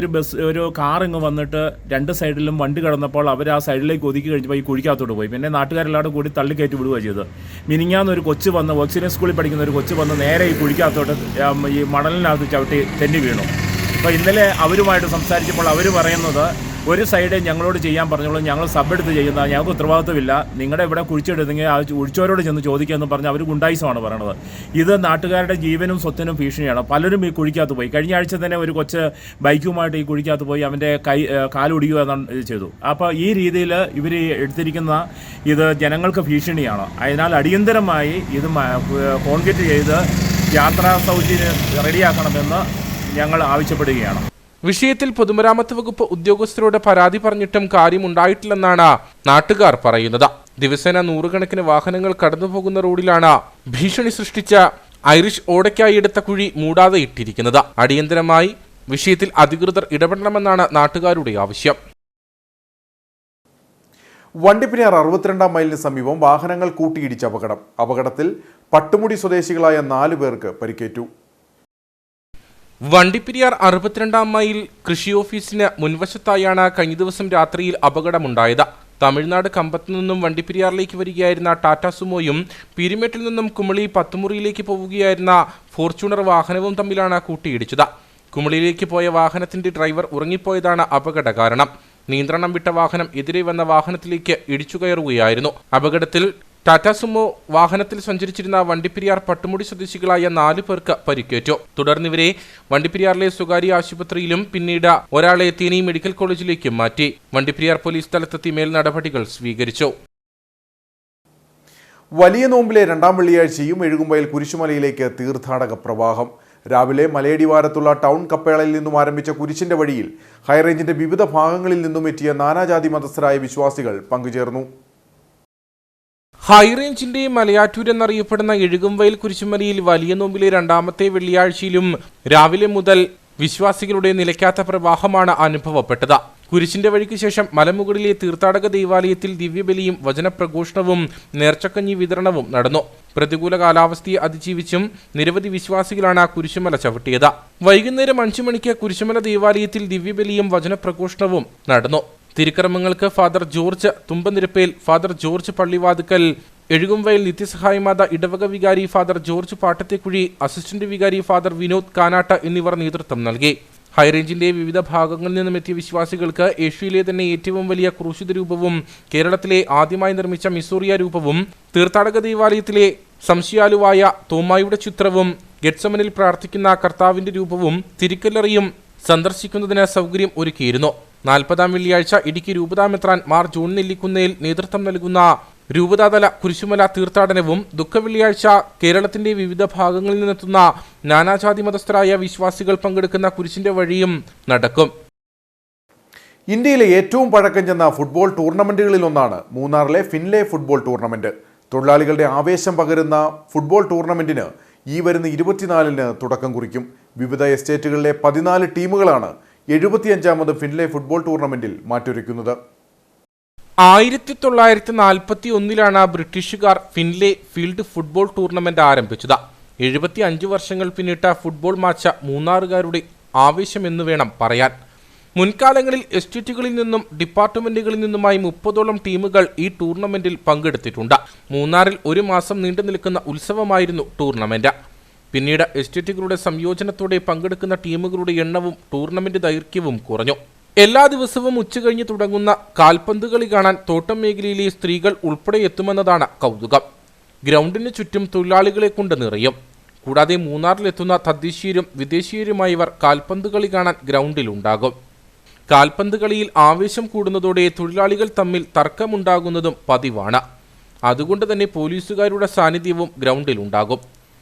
ഒരു കാർ ഇങ്ങ് വന്നിട്ട് 2 സൈഡിലും വണ്ടി കിടന്നപ്പോൾ അവർ ആ സൈഡിലേക്ക് ഒതുക്കി കഴിഞ്ഞപ്പോൾ ഈ കുഴിക്കകത്തോട്ട് പോയി. പിന്നെ നാട്ടുകാരെല്ലാവരും കൂടി തള്ളിക്കയറ്റി വിടുകയാണ് ചെയ്തത്. മിനിങ്ങാന്ന് ഒരു കൊച്ചു വന്ന് ഓക്സിജൻ സ്കൂളിൽ പഠിക്കുന്ന ഒരു കൊച്ചു വന്ന് നേരെ ഈ കുഴിക്കകത്തോട്ട് ഈ മണലിനകത്ത് ചവിട്ടി തെന്നി വീണു. അപ്പോൾ ഇന്നലെ അവരുമായിട്ട് സംസാരിച്ചപ്പോൾ അവർ പറയുന്നത് ഒരു സൈഡ് ഞങ്ങളോട് ചെയ്യാൻ പറഞ്ഞോളൂ, ഞങ്ങൾ സബ് എടുത്ത് ചെയ്യുന്ന ഞങ്ങൾക്ക് ഉത്തരവാദിത്വമില്ല, നിങ്ങളുടെ ഇവിടെ കുഴിച്ചെടുത്തെങ്കിൽ ആ ഒഴിച്ചവരോട് ചെന്ന് ചോദിക്കാമെന്ന് പറഞ്ഞ് അവർ ഗുണ്ടായിസമാണ് പറയണത്. ഇത് നാട്ടുകാരുടെ ജീവനും സ്വത്തിനും ഭീഷണിയാണ്. പലരും ഈ കുഴിക്കകത്ത് പോയി. കഴിഞ്ഞ ആഴ്ച തന്നെ ഒരു കൊച്ച് ബൈക്കുമായിട്ട് ഈ കുഴിക്കകത്ത് പോയി അവൻ്റെ കാലൊടിക്കുക എന്നാണ് ചെയ്തു. അപ്പോൾ ഈ രീതിയിൽ ഇവർ എടുത്തിരിക്കുന്ന ഇത് ജനങ്ങൾക്ക് ഭീഷണിയാണ്. അതിനാൽ അടിയന്തരമായി ഇത് കോൺക്രീറ്റ് ചെയ്ത് യാത്രാ സൗകര്യം റെഡിയാക്കണമെന്ന് ഞങ്ങൾ ആവശ്യപ്പെടുകയാണ്. വിഷയത്തിൽ പൊതുമരാമത്ത് വകുപ്പ് ഉദ്യോഗസ്ഥരോട് പരാതി പറഞ്ഞിട്ടും കാര്യമുണ്ടായിട്ടില്ലെന്നാണ് നാട്ടുകാർ പറയുന്നത്. ദിവസേന നൂറുകണക്കിന് വാഹനങ്ങൾ കടന്നുപോകുന്ന റോഡിലാണ് ഭീഷണി സൃഷ്ടിച്ച ഐറിഷ് ഓടയ്ക്കായി എടുത്ത കുഴി മൂടാതെ ഇട്ടിരിക്കുന്നത്. അടിയന്തരമായി വിഷയത്തിൽ അധികൃതർ ഇടപെടണമെന്നാണ് നാട്ടുകാരുടെ ആവശ്യം. വണ്ടിപ്പെരിയാർ 62-ാം മൈലിന് സമീപം വാഹനങ്ങൾ കൂട്ടിയിടിച്ച അപകടത്തിൽ പട്ടുമുടി സ്വദേശികളായ 4 പേർക്ക് പരിക്കേറ്റു. വണ്ടിപ്പെരിയാർ 62-ാം മൈൽ കൃഷി ഓഫീസിന് മുൻവശത്തായാണ് കഴിഞ്ഞ ദിവസം രാത്രിയിൽ അപകടമുണ്ടായത്. തമിഴ്നാട് കമ്പത്ത് നിന്നും വണ്ടിപ്പെരിയാറിലേക്ക് വരികയായിരുന്ന ടാറ്റ സുമോയും പീരുമേട്ടിൽ നിന്നും കുമളി പത്തുമുറിയിലേക്ക് പോവുകയായിരുന്ന ഫോർച്യൂണർ വാഹനവും തമ്മിലാണ് കൂട്ടിയിടിച്ചത്. കുമളിയിലേക്ക് പോയ വാഹനത്തിന്റെ ഡ്രൈവർ ഉറങ്ങിപ്പോയതാണ് അപകട കാരണം. നിയന്ത്രണം വിട്ട വാഹനം എതിരെ വന്ന വാഹനത്തിലേക്ക് ഇടിച്ചു കയറുകയായിരുന്നു. അപകടത്തിൽ ടാറ്റ സുമോ വാഹനത്തിൽ സഞ്ചരിച്ചിരുന്ന വണ്ടിപ്പെരിയാർ പട്ടുമുടി സ്വദേശികളായ 4 പേർക്ക് പരിക്കേറ്റു. തുടർന്നിവരെ വണ്ടിപ്പെരിയാറിലെ സ്വകാര്യ ആശുപത്രിയിലും പിന്നീട് ഒരാളെ തേനി മെഡിക്കൽ കോളേജിലേക്കും മാറ്റി. വണ്ടിപ്പെരിയാർ പോലീസ് സ്ഥലത്തെത്തി മേൽ നടപടികൾ സ്വീകരിച്ചു. വലിയ നോമ്പിലെ 2ാം വെള്ളിയാഴ്ചയും എഴുകുംവയൽ കുരിശുമലയിലേക്ക് തീർത്ഥാടക പ്രവാഹം. രാവിലെ മലയടിവാരത്തുള്ള ടൗൺ കപ്പേളയിൽ നിന്നും ആരംഭിച്ച കുരിശിന്റെ വഴിയിൽ ഹൈറേഞ്ചിന്റെ വിവിധ ഭാഗങ്ങളിൽ നിന്നും എത്തിയ നാനാജാതി മതസ്ഥരായ വിശ്വാസികൾ പങ്കുചേർന്നു. ഹൈറേഞ്ചിന്റെ മലയാറ്റൂർ എന്നറിയപ്പെടുന്ന എഴുകുംവയൽ കുരിശുമലയിൽ വലിയ നോമ്പിലെ 2ാമത്തെ വെള്ളിയാഴ്ചയിലും രാവിലെ മുതൽ വിശ്വാസികളുടെ നിലയ്ക്കാത്ത പ്രവാഹമാണ് അനുഭവപ്പെട്ടത്. കുരിശിന്റെ വഴിക്ക് ശേഷം മലമുകളിലെ തീർത്ഥാടക ദേവാലയത്തിൽ ദിവ്യബലിയും വചനപ്രഘോഷണവും നേർച്ചക്കഞ്ഞി വിതരണവും നടന്നു. പ്രതികൂല കാലാവസ്ഥയെ അതിജീവിച്ചും നിരവധി വിശ്വാസികളാണ് കുരിശുമല ചവിട്ടിയത്. വൈകുന്നേരം 5 മണിക്ക് കുരിശുമല ദേവാലയത്തിൽ ദിവ്യബലിയും വചനപ്രഘോഷണവും നടന്നു. തിരുക്കർമ്മങ്ങൾക്ക് father George Thumpanirappel, father George Pallivathukkal, Ezhukumvayal Nithyasahayamatha ഇടവക വികാരി ഫാദർ ജോർജ് പാട്ടത്തേക്കുഴി, അസിസ്റ്റന്റ് വികാരി ഫാദർ വിനോദ് കാനാട്ട് എന്നിവർ നേതൃത്വം നൽകി. ഹൈറേഞ്ചിന്റെ വിവിധ ഭാഗങ്ങളിൽ നിന്നും എത്തിയ വിശ്വാസികൾക്ക് ഏഷ്യയിലെ തന്നെ ഏറ്റവും വലിയ ക്രൂശിത രൂപവും കേരളത്തിലെ ആദ്യമായി നിർമ്മിച്ച മിസോറിയ രൂപവും തീർത്ഥാടക ദേവാലയത്തിലെ സംശയാലുവായ തോമായുടെ ചിത്രവും ഗെറ്റ്സമനിൽ പ്രാർത്ഥിക്കുന്ന കർത്താവിന്റെ രൂപവും തിരുക്കല്ലറിയും സന്ദർശിക്കുന്നതിന് സൗകര്യം ഒരുക്കിയിരുന്നു. 40-ാം വെള്ളിയാഴ്ച ഇടുക്കി രൂപതാ മെത്രാൻ മാർ ജോൺ നെല്ലിക്കുന്നേൽ നേതൃത്വം നൽകുന്ന രൂപതാതല കുരിശുമല തീർത്ഥാടനവും ദുഃഖവെള്ളിയാഴ്ച കേരളത്തിന്റെ വിവിധ ഭാഗങ്ങളിൽ നിന്നെത്തുന്ന നാനാജാതി മതസ്ഥരായ വിശ്വാസികൾ പങ്കെടുക്കുന്ന കുരിശിന്റെ വഴിയും നടക്കും. ഇന്ത്യയിലെ ഏറ്റവും പഴക്കം ചെന്ന ഫുട്ബോൾ ടൂർണമെന്റുകളിലൊന്നാണ് മൂന്നാറിലെ ഫിൻലെ ഫുട്ബോൾ ടൂർണമെന്റ്. തൊഴിലാളികളുടെ ആവേശം പകരുന്ന ഫുട്ബോൾ ടൂർണമെന്റിന് ഈ വരുന്ന 24-ന് തുടക്കം കുറിക്കും. വിവിധ എസ്റ്റേറ്റുകളിലെ 14 ടീമുകളാണ് 75-ാമത് ഫിൻലെ ഫുട്ബോൾ ടൂർണമെന്റിൽ മാറ്റൊരുക്കുന്നത്. 1941-ലാണ് ബ്രിട്ടീഷുകാർ ഫിൻലെ ഫീൽഡ് ഫുട്ബോൾ ടൂർണമെന്റ് ആരംഭിച്ചത്. 75 വർഷങ്ങൾ പിന്നിട്ട ഫുട്ബോൾ മാച്ച് മൂന്നാറുകാരുടെ ആവേശമെന്ന് വേണം പറയാൻ. മുൻകാലങ്ങളിൽ എസ്റ്റേറ്റുകളിൽ നിന്നും ഡിപ്പാർട്ട്മെന്റുകളിൽ നിന്നുമായി 30ഓളം ടീമുകൾ ഈ ടൂർണമെന്റിൽ പങ്കെടുത്തിട്ടുണ്ട്. മൂന്നാറിൽ 1 മാസം നീണ്ടു നിൽക്കുന്ന ഉത്സവമായിരുന്നു ടൂർണമെന്റ്. പിന്നീട് എസ്റ്റേറ്റുകളുടെ സംയോജനത്തോടെ പങ്കെടുക്കുന്ന ടീമുകളുടെ എണ്ണവും ടൂർണമെന്റ് ദൈർഘ്യവും കുറഞ്ഞു. എല്ലാ ദിവസവും ഉച്ചകഴിഞ്ഞ് തുടങ്ങുന്ന കാൽപന്ത് കളി കാണാൻ തോട്ടം മേഖലയിലെ സ്ത്രീകൾ ഉൾപ്പെടെ എത്തുമെന്നതാണ് കൗതുകം. ഗ്രൗണ്ടിന് ചുറ്റും തൊഴിലാളികളെ കൊണ്ട് നിറയും. കൂടാതെ മൂന്നാറിലെത്തുന്ന തദ്ദേശീയരും വിദേശീയരുമായവർ കാൽപന്ത് കളി കാണാൻ ഗ്രൗണ്ടിലുണ്ടാകും. കാൽപന്ത് കളിയിൽ ആവേശം കൂടുന്നതോടെ തൊഴിലാളികൾ തമ്മിൽ തർക്കമുണ്ടാകുന്നതും പതിവാണ്. അതുകൊണ്ട് തന്നെ പോലീസുകാരുടെ സാന്നിധ്യവും ഗ്രൗണ്ടിലുണ്ടാകും.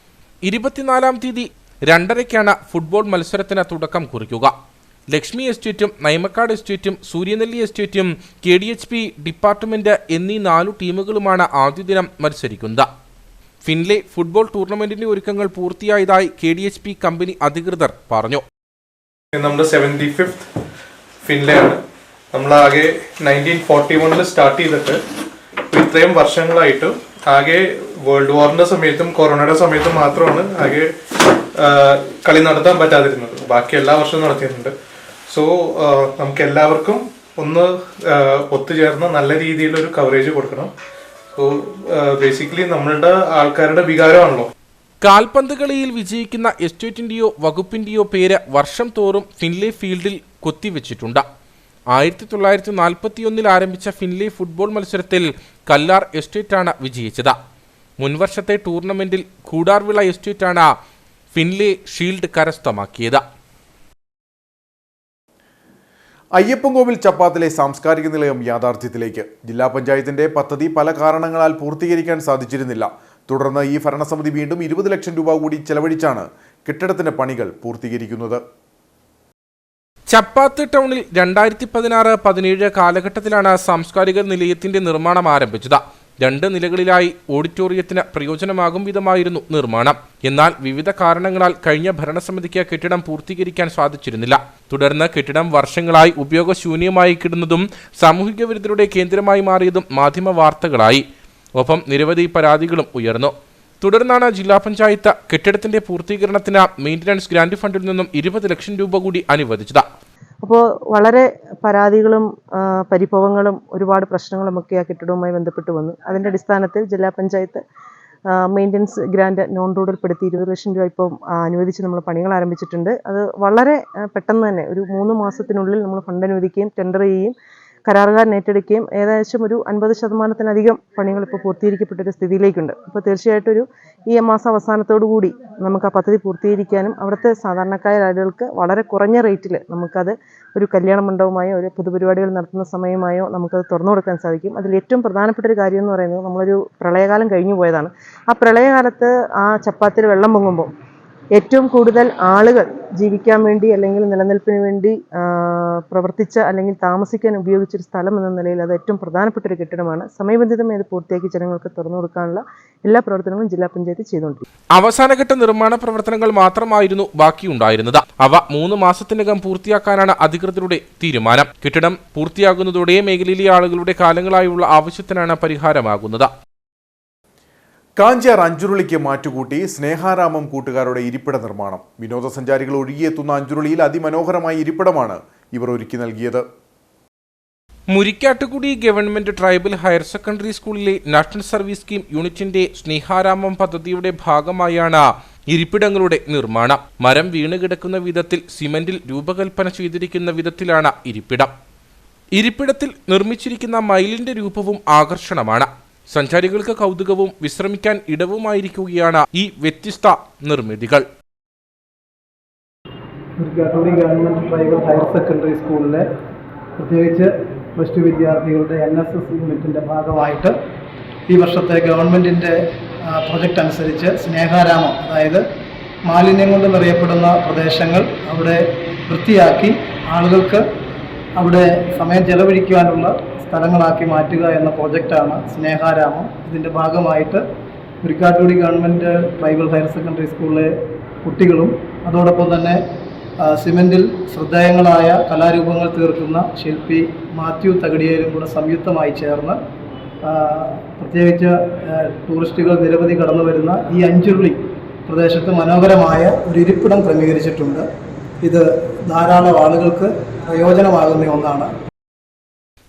24-ാം തീയതി 2:30-ക്കാണ് ഫുട്ബോൾ മത്സരത്തിന് തുടക്കം കുറിക്കുക. ലക്ഷ്മി എസ്റ്റേറ്റും നൈമക്കാട് എസ്റ്റേറ്റും സൂര്യനെല്ലി എസ്റ്റേറ്റും KDHP ഡിപ്പാർട്ട്മെന്റ് എന്നീ 4 ടീമുകളുമാണ് ആദ്യ ദിനം മത്സരിക്കുന്നത്. ഫിൻലെ ഫുട്ബോൾ ടൂർണമെന്റിന്റെ ഒരുക്കങ്ങൾ പൂർത്തിയായതായി KDHP കമ്പനി അധികൃതർ പറഞ്ഞു. നമ്മുടെ 75th ഫിൻലെയാണ്. നമ്മളാകെ 1941 സ്റ്റാർട്ട് ചെയ്തിട്ട് ഇത്രയും വർഷങ്ങളായിട്ട് ആകെ വേൾഡ് വാറിന്റെ സമയത്തും കൊറോണയുടെ സമയത്തും മാത്രമാണ് ആകെ കളി നടത്താൻ പറ്റാതിരുന്നത്. ബാക്കി എല്ലാ വർഷവും നടത്തിയിട്ടുണ്ട്. സോ നമുക്ക് എല്ലാവർക്കും ഒന്ന് ഒത്തുചേർന്ന് നല്ല രീതിയിലൊരു കവറേജ് കൊടുക്കണം. സോ ബേസിക്കലി നമ്മളുടെ ആൾക്കാരുടെ വികാരമാണല്ലോ. കാൽപന്ത് കളിയിൽ വിജയിക്കുന്ന എസ്റ്റേറ്റിന്റെയോ വകുപ്പിന്റെയോ പേര് വർഷം തോറും ഫിൻലെ ഫീൽഡിൽ കൊത്തിവെച്ചിട്ടുണ്ട്. 1941 ആരംഭിച്ച ഫിൻലേ ഫുട്ബോൾ മത്സരത്തിൽ കല്ലാർ എസ്റ്റേറ്റാണ് വിജയിച്ചത്. മുൻവർഷത്തെ ടൂർണമെന്റിൽ കൂടാർവിള എസ്റ്റേറ്റാണ് ഫിൻലേ ഷീൽഡ് കരസ്ഥമാക്കിയത്. അയ്യപ്പൻകോവിൽ ചപ്പാത്തിലെ സാംസ്കാരിക നിലയം യാഥാർത്ഥ്യത്തിലേക്ക്. ജില്ലാ പഞ്ചായത്തിന്റെ പദ്ധതി പല കാരണങ്ങളാൽ പൂർത്തീകരിക്കാൻ സാധിച്ചിരുന്നില്ല. തുടർന്ന് ഈ ഭരണസമിതി വീണ്ടും 20 ലക്ഷം രൂപ കൂടി ചെലവഴിച്ചാണ് കെട്ടിടത്തിന്റെ പണികൾ പൂർത്തീകരിക്കുന്നത്. ചപ്പാത്ത് ടൗണിൽ 2016-17 കാലഘട്ടത്തിലാണ് സാംസ്കാരിക നിലയത്തിന്റെ നിർമ്മാണം ആരംഭിച്ചത്. 2 നിലകളിലായി ഓഡിറ്റോറിയത്തിന് പ്രയോജനമാകും വിധമായിരുന്നു നിർമ്മാണം. എന്നാൽ വിവിധ കാരണങ്ങളാൽ കഴിഞ്ഞ ഭരണസമിതിക്ക് കെട്ടിടം പൂർത്തീകരിക്കാൻ സാധിച്ചിരുന്നില്ല. തുടർന്ന് കെട്ടിടം വർഷങ്ങളായി ഉപയോഗശൂന്യമായി കിടന്നതും സാമൂഹിക വിരുദ്ധരുടെ കേന്ദ്രമായി മാറിയതും മാധ്യമ വാർത്തകളായി. ഒപ്പം നിരവധി പരാതികളും ഉയർന്നു. തുടർന്നാണ് ജില്ലാ പഞ്ചായത്ത് കെട്ടിടത്തിന്റെ പൂർത്തീകരണത്തിന് മെയിൻ്റനൻസ് ഗ്രാന്റ് ഫണ്ടിൽ നിന്നും 20 ലക്ഷം രൂപ കൂടി അനുവദിച്ചത്. അപ്പോൾ വളരെ പരാതികളും പരിഭവങ്ങളും ഒരുപാട് പ്രശ്നങ്ങളുമൊക്കെ ആ കെട്ടിടവുമായി ബന്ധപ്പെട്ട് വന്നു. അതിൻ്റെ അടിസ്ഥാനത്തിൽ ജില്ലാ പഞ്ചായത്ത് മെയിൻ്റനൻസ് ഗ്രാന്റ് നോൺ റോഡിൽപ്പെടുത്തി 20 ലക്ഷം രൂപ ഇപ്പോൾ അനുവദിച്ച് നമ്മൾ പണികൾ ആരംഭിച്ചിട്ടുണ്ട്. അത് വളരെ പെട്ടെന്ന് തന്നെ ഒരു 3 മാസത്തിനുള്ളിൽ നമ്മൾ ഫണ്ട് അനുവദിക്കുകയും ടെൻഡർ ചെയ്യുകയും കരാറുകാരൻ ഏറ്റെടുക്കുകയും ഏകദേശം ഒരു 50% പണികൾ ഇപ്പോൾ പൂർത്തീകരിക്കപ്പെട്ടൊരു സ്ഥിതിയിലേക്കുണ്ട്. അപ്പോൾ തീർച്ചയായിട്ടും ഈ മാസം അവസാനത്തോടു കൂടി നമുക്ക് ആ പദ്ധതി പൂർത്തീകരിക്കാനും അവിടുത്തെ സാധാരണക്കാരായ ആളുകൾക്ക് വളരെ കുറഞ്ഞ റേറ്റിൽ നമുക്കത് ഒരു കല്യാണ മണ്ഡപമായോ ഒരു പൊതുപരിപാടികൾ നടത്തുന്ന സമയമായോ നമുക്കത് തുറന്നു കൊടുക്കാൻ സാധിക്കും. അതിൽ ഏറ്റവും പ്രധാനപ്പെട്ട ഒരു കാര്യം എന്ന് പറയുന്നത് നമ്മളൊരു പ്രളയകാലം കഴിഞ്ഞു പോയതാണ്. ആ പ്രളയകാലത്ത് ആ ചപ്പാത്തിൽ വെള്ളം പൊങ്ങുമ്പോൾ ഏറ്റവും കൂടുതൽ ആളുകൾ ജീവിക്കാൻ വേണ്ടി അല്ലെങ്കിൽ നിലനിൽപ്പിന് വേണ്ടി പ്രവർത്തിച്ച അല്ലെങ്കിൽ താമസിക്കാൻ ഉപയോഗിച്ചൊരു സ്ഥലം എന്ന നിലയിൽ അത് ഏറ്റവും പ്രധാനപ്പെട്ട ഒരു കെട്ടിടമാണ്. സമയബന്ധിതമായി ഇത് പൂർത്തിയാക്കി ജനങ്ങൾക്ക് തുറന്നു കൊടുക്കാനുള്ള എല്ലാ പ്രവർത്തനങ്ങളും ജില്ലാ പഞ്ചായത്ത് ചെയ്തുകൊണ്ടിരിക്കും. അവസാനഘട്ട നിർമ്മാണ പ്രവർത്തനങ്ങൾ മാത്രമായിരുന്നു ബാക്കിയുണ്ടായിരുന്നത്. അവ 3 മാസത്തിനകം പൂർത്തിയാക്കാനാണ് അധികൃതരുടെ തീരുമാനം. കെട്ടിടം പൂർത്തിയാകുന്നതോടെ മേഖലയിലെ ആളുകളുടെ കാലങ്ങളായുള്ള ആവശ്യത്തിനാണ് പരിഹാരമാകുന്നത്. കാഞ്ചാർ അഞ്ചുരുളിക്ക് മാറ്റുകൂട്ടി സ്നേഹാരാമം കൂട്ടുകാരുടെ ഇരിപ്പിട നിർമ്മാണം. വിനോദസഞ്ചാരികൾ ഒഴുകിയെത്തുന്ന അഞ്ചുരുളിയിൽ അതിമനോഹരമായ ഇരിപ്പിടമാണ് ഇവർ ഒരുക്കി നൽകിയത്. Murikkattukudy government tribal higher secondary സ്കൂളിലെ നാഷണൽ സർവീസ് സ്കീം യൂണിറ്റിന്റെ സ്നേഹാരാമം പദ്ധതിയുടെ ഭാഗമായാണ് ഇരിപ്പിടങ്ങളുടെ നിർമ്മാണം. മരം വീണുകിടക്കുന്ന വിധത്തിൽ സിമന്റിൽ രൂപകൽപ്പന ചെയ്തിരിക്കുന്ന വിധത്തിലാണ് ഇരിപ്പിടം. ഇരിപ്പിടത്തിൽ നിർമ്മിച്ചിരിക്കുന്ന മയിലിന്റെ രൂപവും ആകർഷണമാണ്. സഞ്ചാരികൾക്ക് കൗതുകവും വിശ്രമിക്കാൻ ഇടവുമായിരിക്കുകയാണ് ഈ വ്യത്യസ്ത നിർമ്മിതികൾ. Murikkattukudy government tribal higher secondary സ്കൂളിലെ പ്രത്യേകിച്ച് +2 വിദ്യാർത്ഥികളുടെ NSS യൂണിറ്റിൻ്റെ ഭാഗമായിട്ട് ഈ വർഷത്തെ ഗവൺമെൻറ്റിൻ്റെ പ്രൊജക്റ്റ് അനുസരിച്ച് സ്നേഹാരാമം, അതായത് മാലിന്യം കൊണ്ട് നിറയപ്പെടുന്ന പ്രദേശങ്ങൾ അവിടെ വൃത്തിയാക്കി ആളുകൾക്ക് അവിടെ സമയം ചെലവഴിക്കുവാനുള്ള സ്ഥലങ്ങളാക്കി മാറ്റുക എന്ന പ്രോജക്റ്റാണ് സ്നേഹാരാമം. ഇതിൻ്റെ ഭാഗമായിട്ട് Murikkattukudy government tribal higher secondary സ്കൂളിലെ കുട്ടികളും അതോടൊപ്പം തന്നെ സിമൻറ്റിൽ ശ്രദ്ധേയങ്ങളായ കലാരൂപങ്ങൾ തീർക്കുന്ന ശില്പി മാത്യു തകടിയേലും കൂടെ സംയുക്തമായി ചേർന്ന് പ്രത്യേകിച്ച് ടൂറിസ്റ്റുകൾ നിരവധി കടന്നു വരുന്ന ഈ അഞ്ചുരുളി പ്രദേശത്ത് മനോഹരമായ ഒരു ഇരിപ്പിടം ക്രമീകരിച്ചിട്ടുണ്ട്. ഇത് ധാരാളം ആളുകൾക്ക് പ്രയോജനമാകുന്ന ഒന്നാണ്.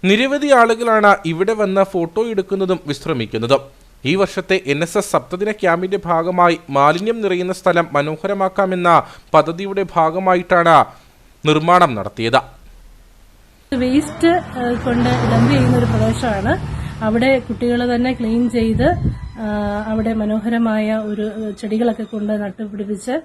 നിരവധി ആളുകളാണ് ഇവിടെ വന്ന് ഫോട്ടോ എടുക്കുന്നതും വിശ്രമിക്കുന്നതും. ഈ വർഷത്തെ NSS സപ്തദിന ക്യാമ്പിന്റെ ഭാഗമായി മാലിന്യം നിറയുന്ന സ്ഥലം മനോഹരമാക്കാമെന്ന പദ്ധതിയുടെ ഭാഗമായിട്ടാണ് നിർമ്മാണം നടത്തിയത്. വേസ്റ്റ് കൊണ്ട് ഡംപ് ചെയ്യുന്ന ഒരു പ്രദേശമാണ്. അവിടെ കുട്ടികൾ തന്നെ ക്ലീൻ ചെയ്ത് അവിടെ മനോഹരമായ ഒരു ചെടികളൊക്കെ കൊണ്ട് നട്ടുപിടിപ്പിച്ച്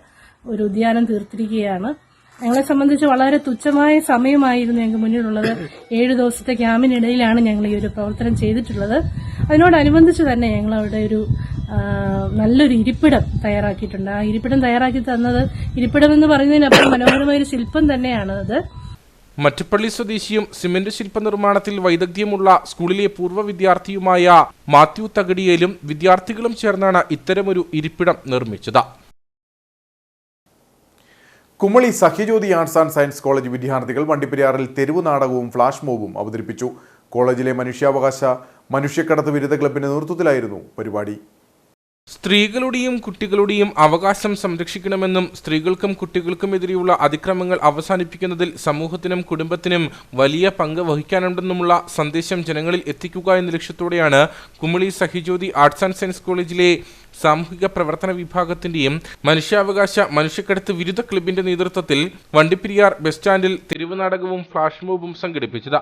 ഒരു ഉദ്യാനം തീർത്തിരിക്കുകയാണ്. ഞങ്ങളെ സംബന്ധിച്ച് വളരെ തുച്ഛമായ സമയമായിരുന്നു ഞങ്ങൾക്ക് മുന്നിലുള്ളത്. 7 ദിവസത്തെ ക്യാമ്പിനിടയിലാണ് ഞങ്ങൾ ഈ ഒരു പ്രവർത്തനം ചെയ്തിട്ടുള്ളത്. അതിനോടനുബന്ധിച്ച് തന്നെ ഞങ്ങൾ അവിടെ ഒരു നല്ലൊരു ഇരിപ്പിടം തയ്യാറാക്കിയിട്ടുണ്ട്. ആ ഇരിപ്പിടം തയ്യാറാക്കി തന്നത് ഇരിപ്പിടം എന്ന് പറയുന്നതിനപ്പുറം മനോഹരമായ ഒരു ശില്പം തന്നെയാണ് അത്. മറ്റുപ്പള്ളി സ്വദേശിയും സിമന്റ് ശില്പ നിർമ്മാണത്തിൽ വൈദഗ്ധ്യമുള്ള സ്കൂളിലെ പൂർവ്വ വിദ്യാർത്ഥിയുമായ മാത്യു തകടിയേലും വിദ്യാർത്ഥികളും ചേർന്നാണ് ഇത്തരമൊരു ഇരിപ്പിടം നിർമ്മിച്ചത്. Kumily Sahyajyothi arts and science college വിദ്യാർത്ഥികൾ വണ്ടിപ്പെരിയാറിൽ തെരുവ് നാടകവും ഫ്ലാഷ് മോബും അവതരിപ്പിച്ചു. കോളേജിലെ മനുഷ്യക്കടത്ത് വിരുദ്ധ ക്ലബിന്റെ നേതൃത്വത്തിലായിരുന്നു പരിപാടി. സ്ത്രീകളുടെയും കുട്ടികളുടെയും അവകാശം സംരക്ഷിക്കണമെന്നും സ്ത്രീകൾക്കും കുട്ടികൾക്കുമെതിരെയുള്ള അതിക്രമങ്ങൾ അവസാനിപ്പിക്കുന്നതിൽ സമൂഹത്തിനും കുടുംബത്തിനും വലിയ പങ്ക് വഹിക്കാനുണ്ടെന്നുമുള്ള സന്ദേശം ജനങ്ങളിൽ എത്തിക്കുക എന്ന ലക്ഷ്യത്തോടെയാണ് Kumily Sahyajyothi arts and science കോളേജിലെ സാമൂഹിക പ്രവർത്തന വിഭാഗത്തിന്റെയും മനുഷ്യാവകാശ മനുഷ്യക്കടത്ത് വിരുദ്ധ ക്ലബിന്റെ നേതൃത്വത്തിൽ വണ്ടിപ്പെരിയാർ ബസ് സ്റ്റാൻഡിൽ തെരുവ് നാടകവും ഫ്ലാഷ് മോബും സംഘടിപ്പിച്ചത്.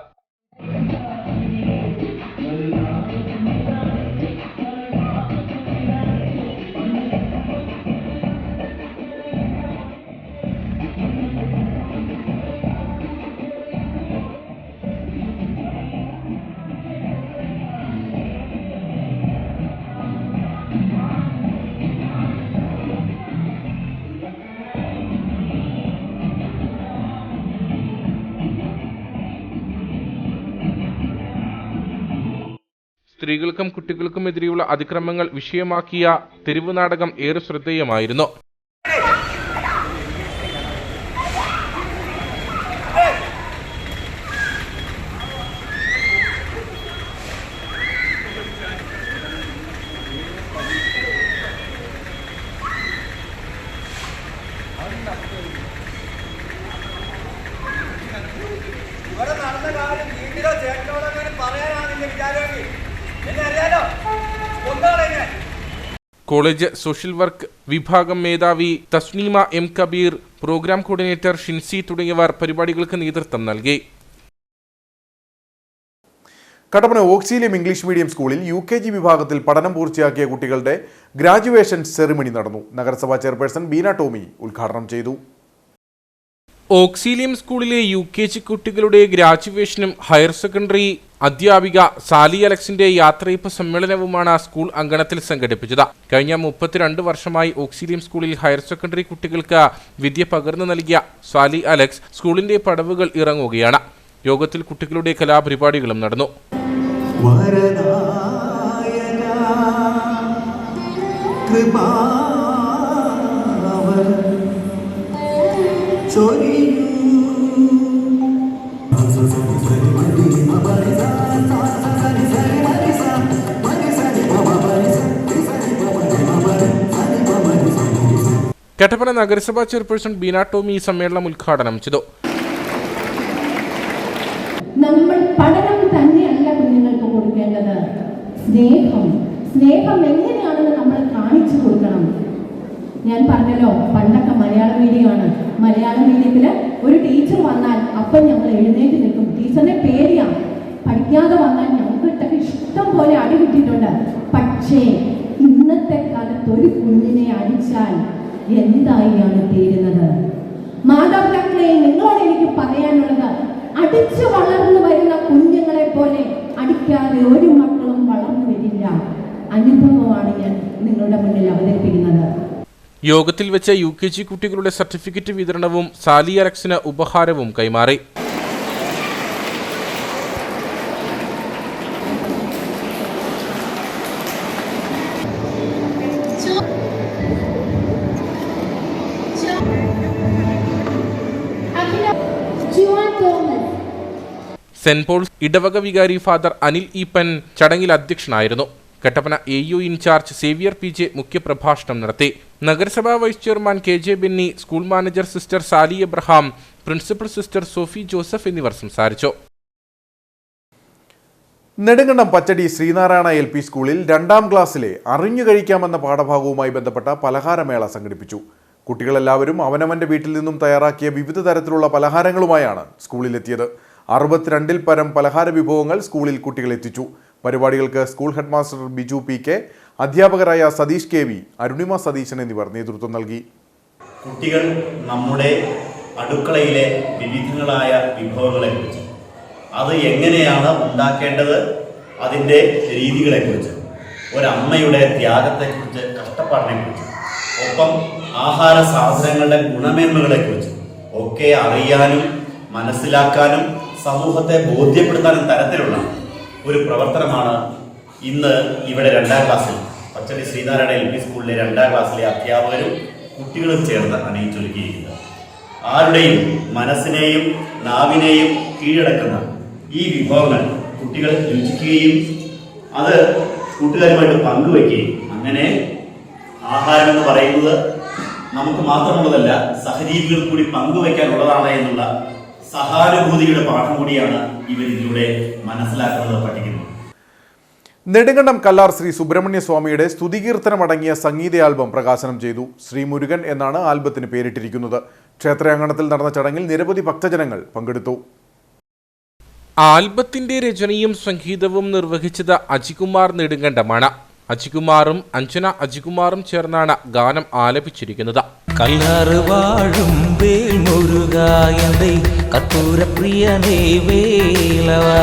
സ്ത്രീകൾക്കും കുട്ടികൾക്കും എതിരെയുള്ള അതിക്രമങ്ങൾ വിഷയമാക്കിയ തെരുവ് നാടകം ഏറെ ശ്രദ്ധേയമായിരുന്നു. കോളേജ് സോഷ്യൽ വർക്ക് വിഭാഗം മേധാവി Thasneema M Kabeer, programme coordinator Shincy തുടങ്ങിയവർ പരിപാടികൾക്ക് നേതൃത്വം നൽകി. കട്ടപ്പന ഓക്സിലിയം ഇംഗ്ലീഷ് മീഡിയം സ്കൂളിൽ UKG വിഭാഗത്തിൽ പഠനം പൂർത്തിയാക്കിയ കുട്ടികളുടെ ഗ്രാജുവേഷൻ സെറിമണി നടന്നു. നഗരസഭാ ചെയർപേഴ്സൺ ബീന ടോമി ഉദ്ഘാടനം ചെയ്തു. ഓക്സിലിയം സ്കൂളിലെ UKG കുട്ടികളുടെ ഗ്രാജുവേഷനും ഹയർ സെക്കൻഡറി അധ്യാപിക സാലി അലക്സിന്റെ യാത്രയപ്പ് സമ്മേളനവുമാണ് സ്കൂൾ അങ്കണത്തിൽ സംഘടിപ്പിച്ചത്. കഴിഞ്ഞ 32 വർഷമായി ഓക്സിലിയം സ്കൂളിൽ ഹയർ സെക്കൻഡറി കുട്ടികൾക്ക് വിദ്യ പകർന്നു നൽകിയ സാലി അലക്സ് സ്കൂളിന്റെ പടവുകൾ ഇറങ്ങുകയാണ്. യോഗത്തിൽ കുട്ടികളുടെ കലാപരിപാടികളും നടന്നു. കട്ടപ്പന നഗരസഭാ ചെയർപേഴ്സൺ ബീന ടോമി സമ്മേളനം ഉദ്ഘാടനം ചെയ്തു. നമ്മൾ പഠനം തന്നെയല്ല കുഞ്ഞുങ്ങൾക്ക് കൊടുക്കേണ്ടത്, സ്നേഹം എങ്ങനെയാണെന്ന് നമ്മൾ കാണിച്ചു കൊടുക്കണം. ഞാൻ പറഞ്ഞല്ലോ, പണ്ടൊക്കെ മലയാള മീഡിയമാണ്. മലയാള മീഡിയത്തില് ഒരു ടീച്ചർ വന്നാൽ അപ്പം ഞങ്ങൾ എഴുന്നേറ്റ് നിൽക്കും. ടീച്ചറിനെ പേടിയാണ്. പഠിക്കാതെ വന്നാൽ ഞങ്ങൾക്കൊക്കെ ഇഷ്ടം പോലെ അടി കിട്ടിയിട്ടുണ്ട്. പക്ഷേ ഇന്നത്തെ കാലത്ത് ഒരു കുഞ്ഞിനെ അടിച്ചാൽ എന്തായാണ് തീരുന്നത്? മാതാപിതാക്കളെ, നിങ്ങളോട് എനിക്ക് പറയാനുള്ളത്, അടിച്ചു വളർന്നു വരുന്ന കുഞ്ഞുങ്ങളെ പോലെ അടിക്കാതെ ഒരു മക്കളും വളർന്നു വരില്ല. അനുഭവമാണ് ഞാൻ നിങ്ങളുടെ മുന്നിൽ അവതരിപ്പിക്കുന്നത്. യോഗത്തിൽ വെച്ച് UKG കുട്ടികളുടെ സർട്ടിഫിക്കറ്റ് വിതരണവും സാലി അലക്സിന് ഉപഹാരവും കൈമാറി. സെന്റ് പോൾസ് ഇടവക വികാരി ഫാദർ അനിൽ ഈപ്പൻ ചടങ്ങിൽ അധ്യക്ഷനായിരുന്നു. Kattappana AU in charge Xavier PJ മുഖ്യപ്രഭാഷണം നടത്തി. നഗരസഭാ vice chairman KJ Benny, school manager sister Sally Abraham, principal sister Sophie Joseph എന്നിവർ സംസാരിച്ചു. നെടുങ്കണ്ടം പച്ചടി ശ്രീനാരായണ LP സ്കൂളിൽ 2ാം ക്ലാസ്സിലെ അറിഞ്ഞു കഴിക്കാമെന്ന പാഠഭാഗവുമായി ബന്ധപ്പെട്ട പലഹാരമേള സംഘടിപ്പിച്ചു. കുട്ടികളെല്ലാവരും അവനവന്റെ വീട്ടിൽ നിന്നും തയ്യാറാക്കിയ വിവിധ തരത്തിലുള്ള പലഹാരങ്ങളുമായാണ് സ്കൂളിലെത്തിയത്. 62-ൽ പരം പലഹാര വിഭവങ്ങൾ സ്കൂളിൽ കുട്ടികൾ എത്തിച്ചു. പരിപാടികൾക്ക് സ്കൂൾ ഹെഡ്മാസ്റ്റർ ബിജു PK, അധ്യാപകരായ സതീഷ് KV, അരുണിമ സതീശൻ എന്നിവർ നേതൃത്വം നൽകി. കുട്ടികൾ നമ്മുടെ അടുക്കളയിലെ വിവിധങ്ങളായ വിഭവങ്ങളെക്കുറിച്ച്, അത് എങ്ങനെയാണ് ഉണ്ടാക്കേണ്ടത്, അതിൻ്റെ രീതികളെക്കുറിച്ച്, ഒരമ്മയുടെ ത്യാഗത്തെക്കുറിച്ച്, കഷ്ടപ്പാടിനെക്കുറിച്ച്, ഒപ്പം ആഹാര സാധനങ്ങളുടെ ഗുണമേന്മകളെക്കുറിച്ച് ഒക്കെ അറിയാനും മനസ്സിലാക്കാനും സമൂഹത്തെ ബോധ്യപ്പെടുത്താനും തരത്തിലുള്ള ഒരു പ്രവർത്തനമാണ് ഇന്ന് ഇവിടെ 2ാം ക്ലാസ്സിൽ പച്ചടി ശ്രീനാരായണ LP സ്കൂളിലെ 2ാം ക്ലാസ്സിലെ അധ്യാപകരും കുട്ടികളും ചേർന്ന് അണിയിച്ചൊരുക്കിയിരിക്കുന്നത്. ആരുടെയും മനസ്സിനെയും നാവിനെയും കീഴടക്കുന്ന ഈ വിഭവങ്ങൾ കുട്ടികൾ രുചിക്കുകയും അത് കൂട്ടുകാരുമായിട്ട് പങ്കുവയ്ക്കുകയും, അങ്ങനെ ആഹാരം എന്ന് പറയുന്നത് നമുക്ക് മാത്രമുള്ളതല്ല, സഹജീവികൾ കൂടി പങ്കുവയ്ക്കാനുള്ളതാണ് എന്നുള്ള സഹാനുഭൂതിയുടെ പാഠം കൂടിയാണ് ഇവർ ഇതിലൂടെ മനസ്സിലാക്കുന്നത്, പഠിക്കുന്നത്. നെടുങ്കണ്ടം കല്ലാർ ശ്രീ സുബ്രഹ്മണ്യ സ്വാമിയുടെ സ്തുതികീർത്തനമടങ്ങിയ സംഗീത ആൽബം പ്രകാശനം ചെയ്തു. ശ്രീ മുരുകൻ എന്നാണ് ആൽബത്തിന് പേരിട്ടിരിക്കുന്നത്. ക്ഷേത്രാങ്കണത്തിൽ നടന്ന ചടങ്ങിൽ നിരവധി ഭക്തജനങ്ങൾ പങ്കെടുത്തു. ആൽബത്തിന്റെ രചനയും സംഗീതവും നിർവഹിച്ചത് അജികുമാർ നെടുങ്കണ്ടമാണ്. അജികുമാറും അഞ്ജന അജികുമാറും ചേർന്നാണ് ഗാനം ആലപിച്ചിരിക്കുന്നത്. കല്ലാറ് വാഴും വേൽ മുരുകായന്റെ കർപ്പൂരപ്രിയനേ വേലവാ.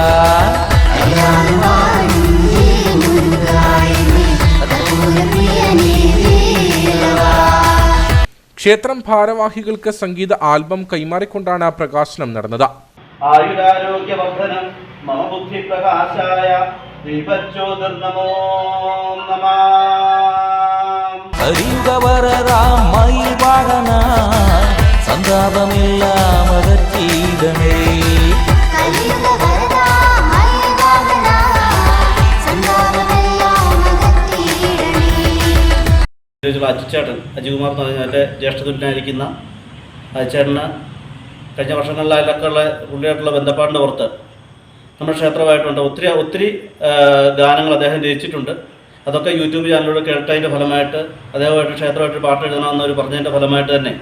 ക്ഷേത്രം ഭാരവാഹികൾക്ക് സംഗീത ആൽബം കൈമാറിക്കൊണ്ടാണ് പ്രകാശനം നടന്നത്. ആയുരാരോഗ്യവർദ്ധനം മമ ബുദ്ധി പ്രകാശായ ദീപജ്യോതിർനമോ നമഃ. ഹരിവരരാമൈ വാഹന സന്താപമെല്ലാം അകറ്റിയിടണേ. അജിച്ചേട്ടൻ അജികുമാർ എന്ന് പറഞ്ഞാൽ എൻ്റെ ജ്യേഷ്ഠതുല്യനായിരിക്കുന്ന അജിച്ചേട്ടന് കഴിഞ്ഞ വർഷങ്ങളിലൊക്കെയുള്ള പുള്ളിയായിട്ടുള്ള ബന്ധപ്പാടിൻ്റെ പുറത്ത് നമ്മുടെ ക്ഷേത്രമായിട്ടുണ്ട് ഒത്തിരി ഗാനങ്ങൾ അദ്ദേഹം രചിച്ചിട്ടുണ്ട്. അതൊക്കെ യൂട്യൂബ് ചാനലിലൂടെ കേട്ടതിൻ്റെ ഫലമായിട്ട് അദ്ദേഹമായിട്ട് ക്ഷേത്രമായിട്ട് പാട്ട് എഴുതണമെന്നൊരു പറഞ്ഞതിൻ്റെ ഫലമായിട്ട് തന്നെ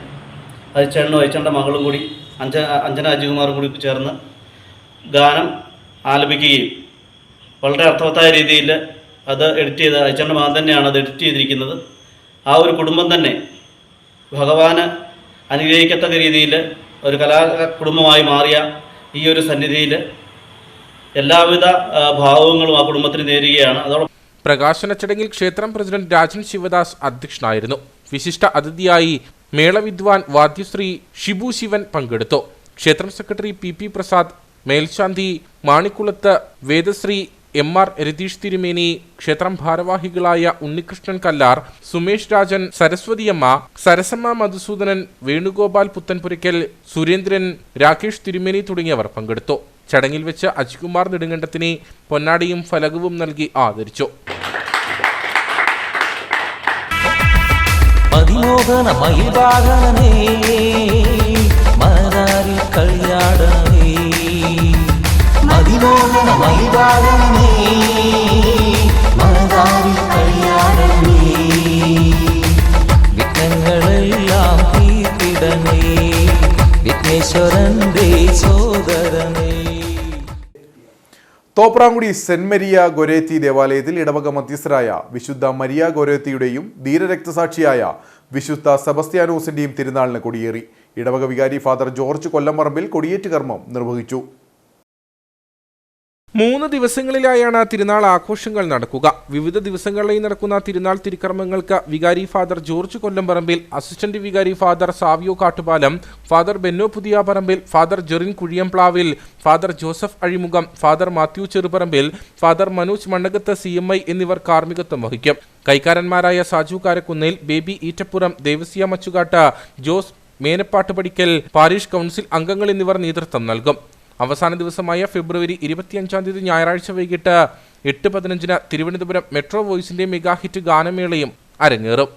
അജിച്ചേട്ടനും അജിച്ചേട്ടൻ്റെ മകളും കൂടി അഞ്ജന അജികുമാറും കൂടി ചേർന്ന് ഗാനം ആലപിക്കുകയും വളരെ അർത്ഥവത്തായ രീതിയിൽ അത് എഡിറ്റ് ചെയ്ത് അജിച്ചേട്ടൻ്റെ മകൻ തന്നെയാണ് അത് എഡിറ്റ് ചെയ്തിരിക്കുന്നത്. ആ ഒരു കുടുംബം തന്നെ ഭഗവാന് അനുഗ്രഹിക്കത്തക്ക രീതിയിൽ ഒരു കുടുംബമായി മാറിയ ഈ ഒരു സന്നിധിയിൽ എല്ലാവിധ ഭാവങ്ങളും ആ കുടുംബത്തിന് നേരുകയാണ്. അതോടൊപ്പം പ്രകാശന ചടങ്ങിൽ ക്ഷേത്രം പ്രസിഡന്റ് രാജൻ ശിവദാസ് അധ്യക്ഷനായിരുന്നു. വിശിഷ്ട അതിഥിയായി മേളവിദ്വാൻ വാദ്യശ്രീ ഷിബു ശിവൻ പങ്കെടുത്തു. ക്ഷേത്രം സെക്രട്ടറി പി പ്രസാദ്, മേൽശാന്തി മാണിക്കുളത്ത് വേദശ്രീ MR രതീഷ് തിരുമേനി, ക്ഷേത്രം ഭാരവാഹികളായ ഉണ്ണികൃഷ്ണൻ കല്ലാർ, സുമേഷ് രാജൻ, സരസ്വതിയമ്മ, സരസമ്മ മധുസൂദനൻ, വേണുഗോപാൽ പുത്തൻപുരയ്ക്കൽ, സുരേന്ദ്രൻ, രാകേഷ് തിരുമേനി തുടങ്ങിയവർ പങ്കെടുത്തു. ചടങ്ങിൽ വെച്ച് അജികുമാർ നെടുങ്കണ്ടത്തിനെ പൊന്നാടിയും ഫലകവും നൽകി ആദരിച്ചു. വിഘ്നങ്ങളെല്ലാം തീർത്തിടണേ വിഘ്നേശ്വരന്റെ സോദരനേ. തോപ്രാംകുടി സെന്റ് മരിയ ഗൊരേത്തി ദേവാലയത്തിൽ ഇടവക മധ്യസ്ഥരായ വിശുദ്ധ മരിയ ഗൊരേത്തിയുടെയും ധീരരക്തസാക്ഷിയായ വിശുദ്ധ സെബസ്ത്യാനോസിന്റെയും തിരുനാളിന് കൊടിയേറി. ഇടവക വികാരി ഫാദർ ജോർജ് കൊല്ലംപറമ്പിൽ കൊടിയേറ്റ് കർമ്മം നിർവഹിച്ചു. 3 ദിവസങ്ങളിലായാണ് തിരുനാൾ ആഘോഷങ്ങൾ നടക്കുക. വിവിധ ദിവസങ്ങളിലായി നടക്കുന്ന തിരുനാൾ തിരുക്കർമ്മങ്ങൾക്ക് വികാരി ഫാദർ ജോർജ് കൊല്ലംപറമ്പിൽ, അസിസ്റ്റന്റ് വികാരി father Savio Kattupalam, father Benno Puthiyaparambil, father Jerin Kuzhiyamplavil, father Joseph Azhimukham, father Mathew Cherupparambil, father Manoj Mannakathu CMI എന്നിവർ കാർമ്മികത്വം വഹിക്കും. കൈക്കാരന്മാരായ Saju Karakkunnel, Baby Eettappuram, Devasya Machukattu, Jose Menappattu Padikkal, parish council അംഗങ്ങൾ എന്നിവർ നേതൃത്വം നൽകും. അവസാന ദിവസമായ ഫെബ്രുവരി 25 ഞായറാഴ്ച വൈകിട്ട് 8:15 തിരുവനന്തപുരം മെട്രോ വോയിസിന്റെ മെഗാ ഹിറ്റ് ഗാനമേളയും അരങ്ങേറും.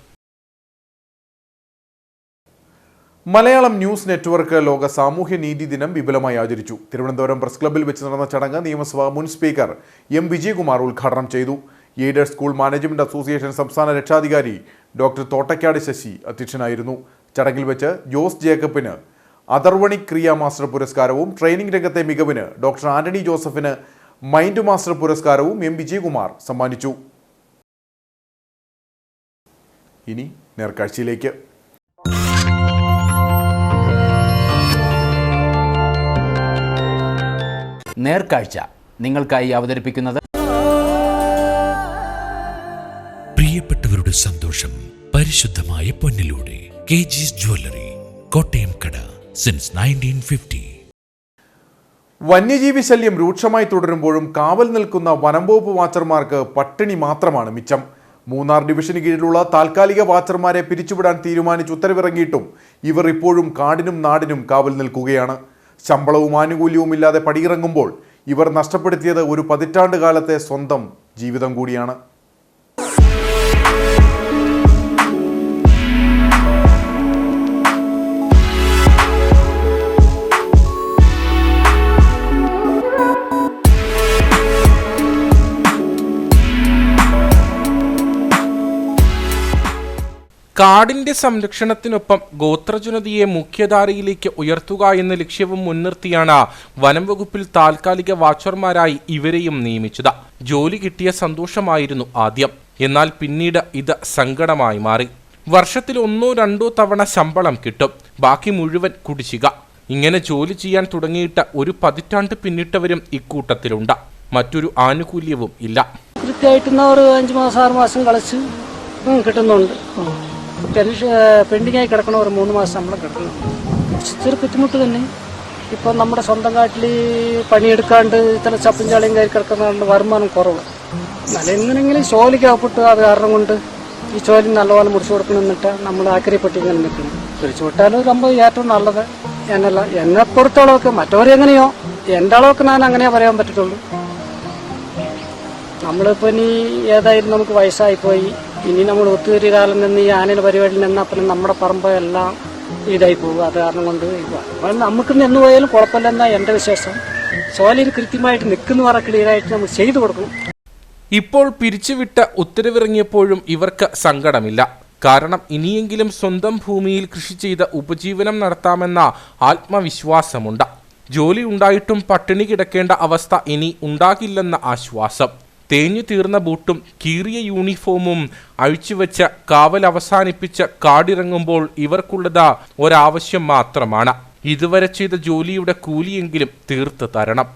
മലയാളം ന്യൂസ് നെറ്റ്വർക്ക് ലോക സാമൂഹ്യ നീതി ദിനം വിപുലമായി ആചരിച്ചു. തിരുവനന്തപുരം പ്രസ് ക്ലബ്ബിൽ വെച്ച് നടന്ന ചടങ്ങ് നിയമസഭാ മുൻ സ്പീക്കർ M. വിജയകുമാർ ഉദ്ഘാടനം ചെയ്തു. എയ്ഡഡ് സ്കൂൾ മാനേജ്മെന്റ് അസോസിയേഷൻ സംസ്ഥാന രക്ഷാധികാരി ഡോക്ടർ തോട്ടക്കാട് ശശി അധ്യക്ഷനായിരുന്നു. ചടങ്ങിൽ വെച്ച് ജോസ് ജേക്കബിന് അതർവണി ക്രിയ മാസ്റ്റർ പുരസ്കാരവും ട്രെയിനിംഗ് രംഗത്തെ മികവിന് ഡോക്ടർ ആന്റണി ജോസഫിന് മൈൻഡ് മാസ്റ്റർ പുരസ്കാരവും M. വിജയകുമാർ സമ്മാനിച്ചു. ഇനി നേർക്കാഴ്ചയിലേക്ക്. നേർക്കാഴ്ച നിങ്ങൾക്കായി അവതരിപ്പിക്കുന്നത് പ്രിയപ്പെട്ടവരുടെ സന്തോഷം പരിശുദ്ധമായ പൊന്നിലൂടെ KG's ജ്വല്ലറി, കോട്ടയം കട. Since 1950. വന്യജീവി ശല്യം രൂക്ഷമായി തുടരുമ്പോഴും കാവൽ നിൽക്കുന്ന വനംവകുപ്പ് വാച്ചർമാർക്ക് പട്ടിണി മാത്രമാണ് മിച്ചം. മൂന്നാർ ഡിവിഷന് കീഴിലുള്ള താൽക്കാലിക വാച്ചർമാരെ പിരിച്ചുവിടാൻ തീരുമാനിച്ച് ഉത്തരവിറങ്ങിയിട്ടും ഇവർ ഇപ്പോഴും കാടിനും നാടിനും കാവൽ നിൽക്കുകയാണ്. ശമ്പളവും ആനുകൂല്യവും ഇല്ലാതെ പടിയിറങ്ങുമ്പോൾ ഇവർ നഷ്ടപ്പെടുത്തിയത് ഒരു പതിറ്റാണ്ട് കാലത്തെ സ്വന്തം ജീവിതം കൂടിയാണ്. കാടിന്റെ സംരക്ഷണത്തിനൊപ്പം ഗോത്രജനതയെ മുഖ്യധാരയിലേക്ക് ഉയർത്തുക എന്ന ലക്ഷ്യവും മുൻനിർത്തിയാണ് വനം വകുപ്പിൽ താൽക്കാലിക വാച്ചർമാരായി ഇവരെയും നിയമിച്ചത്. ജോലി കിട്ടിയ സന്തോഷമായിരുന്നു ആദ്യം. എന്നാൽ പിന്നീട് ഇത് സങ്കടമായി മാറി. വർഷത്തിൽ 1-2 തവണ ശമ്പളം കിട്ടും, ബാക്കി മുഴുവൻ കുടിശ്ശിക. ഇങ്ങനെ ജോലി ചെയ്യാൻ തുടങ്ങിയിട്ട് ഒരു 10 പിന്നിട്ടവരും ഇക്കൂട്ടത്തിലുണ്ട്. മറ്റൊരു ആനുകൂല്യവും ഇല്ല. കൃത്യമായിട്ട് ഒരു 5 മാസം 6 മാസം കളിച്ച് കിട്ടുന്നുണ്ട്. പെൻഡിങ്ങായി കിടക്കണ ഒരു 3 മാസം ശമ്പളം കിടക്കണം. ഇച്ചിരി ബുദ്ധിമുട്ട് തന്നെ. ഇപ്പം നമ്മുടെ സ്വന്തം കാട്ടിൽ പണിയെടുക്കാണ്ട് ഇത്ര ചപ്പും ചാളിയും കയറി കിടക്കുന്നതുകൊണ്ട് വരുമാനം കുറവ്. നല്ല എങ്ങനെയെങ്കിലും ജോലിക്ക് അകപ്പെട്ട് അത് കാരണം കൊണ്ട് ഈ ജോലി നല്ലപോലെ മുറിച്ചു കൊടുക്കണം. എന്നിട്ട് നമ്മൾ ആക്രിപ്പെട്ടി ഇങ്ങനെ നിൽക്കണം. പിടിച്ചു വിട്ടാലും സംഭവം ഏറ്റവും നല്ലത്. എന്നല്ല എന്നെ പുറത്തോളമൊക്കെ മറ്റവരെങ്ങനെയോ എൻ്റെ അളവൊക്കെ ഞാൻ അങ്ങനെ പറയാൻ പറ്റത്തുള്ളൂ. നമ്മളിപ്പോൾ ഇനി ഏതായാലും നമുക്ക് വയസ്സായിപ്പോയി. ഇനി നമ്മൾ ഒത്തുതീരി കാലം നിന്ന് ഈ ആനയുടെ പരിപാടിയിൽ നിന്നാൽ പിന്നെ നമ്മുടെ പറമ്പ് എല്ലാം ഇതായി പോകും. അത് കാരണം കൊണ്ട് നമുക്ക് നിന്ന് പോയാലും കുഴപ്പമില്ലെന്നാണ് എൻ്റെ വിശ്വാസം. ജോലിയിൽ കൃത്യമായിട്ട് നിൽക്കുന്നവർ ക്ലിയറായിട്ട് നമുക്ക് ചെയ്തു കൊടുക്കണം. ഇപ്പോൾ പിരിച്ചുവിട്ട ഉത്തരവിറങ്ങിയപ്പോഴും ഇവർക്ക് സങ്കടമില്ല. കാരണം ഇനിയെങ്കിലും സ്വന്തം ഭൂമിയിൽ കൃഷി ചെയ്ത് ഉപജീവനം നടത്താമെന്ന ആത്മവിശ്വാസമുണ്ട്. ജോലി ഉണ്ടായിട്ടും പട്ടിണി കിടക്കേണ്ട അവസ്ഥ ഇനി ഉണ്ടാകില്ലെന്ന ആശ്വാസം. തേഞ്ഞു തീർന്ന ബൂട്ടും കീറിയ യൂണിഫോമും അഴിച്ചുവെച്ച് കാവൽ അവസാനിപ്പിച്ച് കാടിറങ്ങുമ്പോൾ ഇവർക്കുള്ളത് ഒരാവശ്യം മാത്രമാണ്. ഇതുവരെ ചെയ്ത ജോലിയുടെ കൂലിയെങ്കിലും തീർത്ത് തരണം.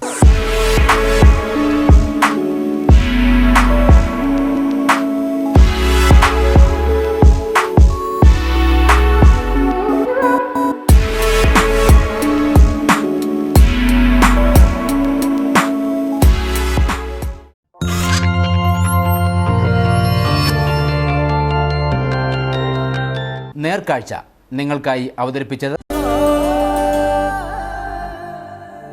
നേർക്കാഴ്ച നിങ്ങൾക്കായി അവതരിപ്പിച്ചത്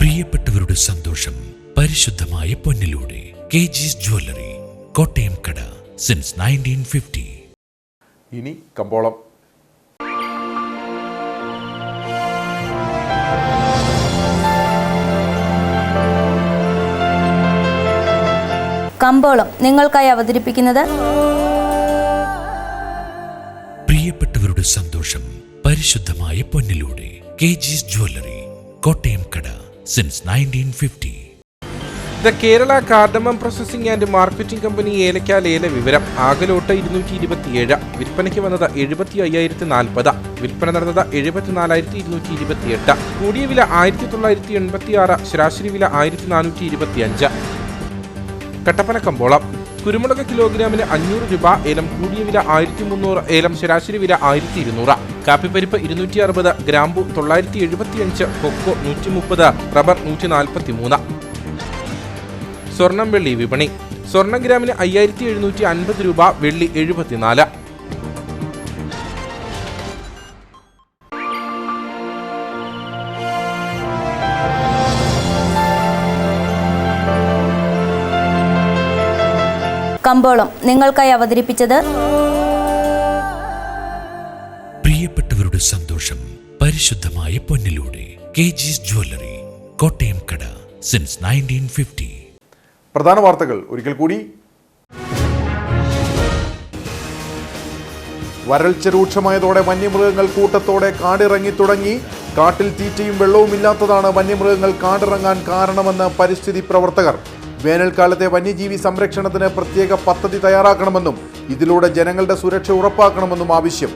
പ്രിയപ്പെട്ടവരുടെ സന്തോഷം പരിശുദ്ധമായ പൊന്നിലൂടെ KG's ജ്വല്ലറി, കോട്ടയം കട, സിൻസ് 1950. ഇനി കമ്പോളം. കമ്പോളം നിങ്ങൾക്കായി അവതരിപ്പിക്കുന്നത് പ്രിയപ്പെട്ടവരുടെ സന്തോഷം പരിശുദ്ധമായ പൊന്നിലൂടെ KG's ജ്വല്ലറി, കോട്ടയം കട, since 1950. The Kerala cardamom processing and marketing company ഏലക്ക ലേല വിവരം. ആകലോട്ട് 227, വിൽപ്പനയ്ക്ക് വന്നത് 75,040, വിൽപ്പന നടന്നത് 74,228. കൂടിയ വില 1986, ശരാശരി വില 1425. കട്ടപ്പന കമ്പോളം. കുരുമുളക് കിലോഗ്രാമിന് 500 രൂപ, ഏലം കൂടിയ വില 1300, ഏലം ശരാശരി വില 1200. കാപ്പിപ്പരിപ്പ് 260, ഗ്രാമ്പു 975, കൊക്കോ 130, റബ്ബർ 143. സ്വർണം വെള്ളി വിപണി. സ്വർണം ഗ്രാമിന് 5750 രൂപ, വെള്ളി 74. കമ്പോളം നിങ്ങൾക്കായി അവതരിപ്പിച്ചത് പ്രിയപ്പെട്ടവരുടെ സന്തോഷം പരിശുദ്ധമായ പൊന്നിലൂടെ KG's ജ്വല്ലറി, കോട്ടയം കട, സിൻസ് 1950. പ്രധാന വാർത്തകൾ ഒരിക്കൽ കൂടി. വരൾച്ച രൂക്ഷമായതോടെ വന്യമൃഗങ്ങൾ കൂട്ടത്തോടെ കാടിറങ്ങി തുടങ്ങി. കാട്ടിൽ തീറ്റയും വെള്ളവും ഇല്ലാത്തതാണ് വന്യമൃഗങ്ങൾ കാടിറങ്ങാൻ കാരണമെന്ന് പരിസ്ഥിതി പ്രവർത്തകർ. വേനൽക്കാലത്തെ വന്യജീവി സംരക്ഷണത്തിന് പ്രത്യേക പദ്ധതി തയ്യാറാക്കണമെന്നും ഇതിലൂടെ ജനങ്ങളുടെ സുരക്ഷ ഉറപ്പാക്കണമെന്നും ആവശ്യം.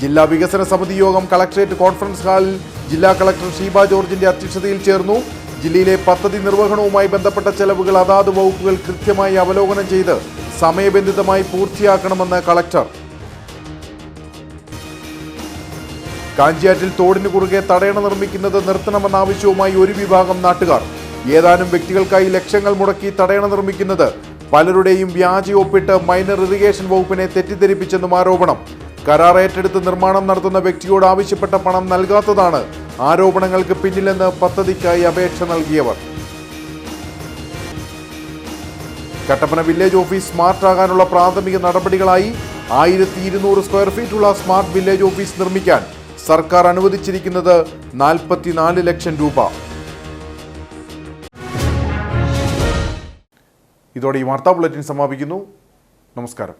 ജില്ലാ വികസന സമിതി യോഗം കളക്ടറേറ്റ് കോൺഫറൻസ് ഹാളിൽ ജില്ലാ കളക്ടർ ഷീബ ജോർജിന്റെ അധ്യക്ഷതയിൽ ചേർന്നു. ജില്ലയിലെ പദ്ധതി നിർവഹണവുമായി ബന്ധപ്പെട്ട ചെലവുകൾ അതാത് വകുപ്പുകൾ കൃത്യമായി അവലോകനം ചെയ്ത് സമയബന്ധിതമായി പൂർത്തിയാക്കണമെന്ന് കളക്ടർ. കാഞ്ചിയാറ്റിൽ തോടിന് കുറുകെ തടയണ നിർമ്മിക്കുന്നത് നിർത്തണമെന്ന ആവശ്യവുമായി ഒരു വിഭാഗം നാട്ടുകാർ. ഏതാനും വ്യക്തികൾക്കായി ലക്ഷങ്ങൾ മുടക്കി തടയണ നിർമ്മിക്കുന്നത് പലരുടെയും വ്യാജ ഒപ്പിട്ട് മൈനർ ഇറിഗേഷൻ വകുപ്പിനെ തെറ്റിദ്ധരിപ്പിച്ചെന്നും ആരോപണം. കരാർ ഏറ്റെടുത്ത് നിർമ്മാണം നടത്തുന്ന വ്യക്തിയോട് ആവശ്യപ്പെട്ട പണം നൽകാത്തതാണ് ആരോപണങ്ങൾക്ക് പിന്നിലെന്ന് പദ്ധതിക്കായി അപേക്ഷ നൽകിയവർ. കട്ടപ്പന വില്ലേജ് ഓഫീസ് സ്മാർട്ട് ആകാനുള്ള പ്രാഥമിക നടപടികളായി 1200 സ്ക്വയർ ഫീറ്റുള്ള സ്മാർട്ട് വില്ലേജ് ഓഫീസ് നിർമ്മിക്കാൻ സർക്കാർ അനുവദിച്ചിരിക്കുന്നത് 44 ലക്ഷം രൂപ. ഇതോടെ ഈ വാർത്താ ബുള്ളറ്റിൻ സമാപിക്കുന്നു. നമസ്കാരം.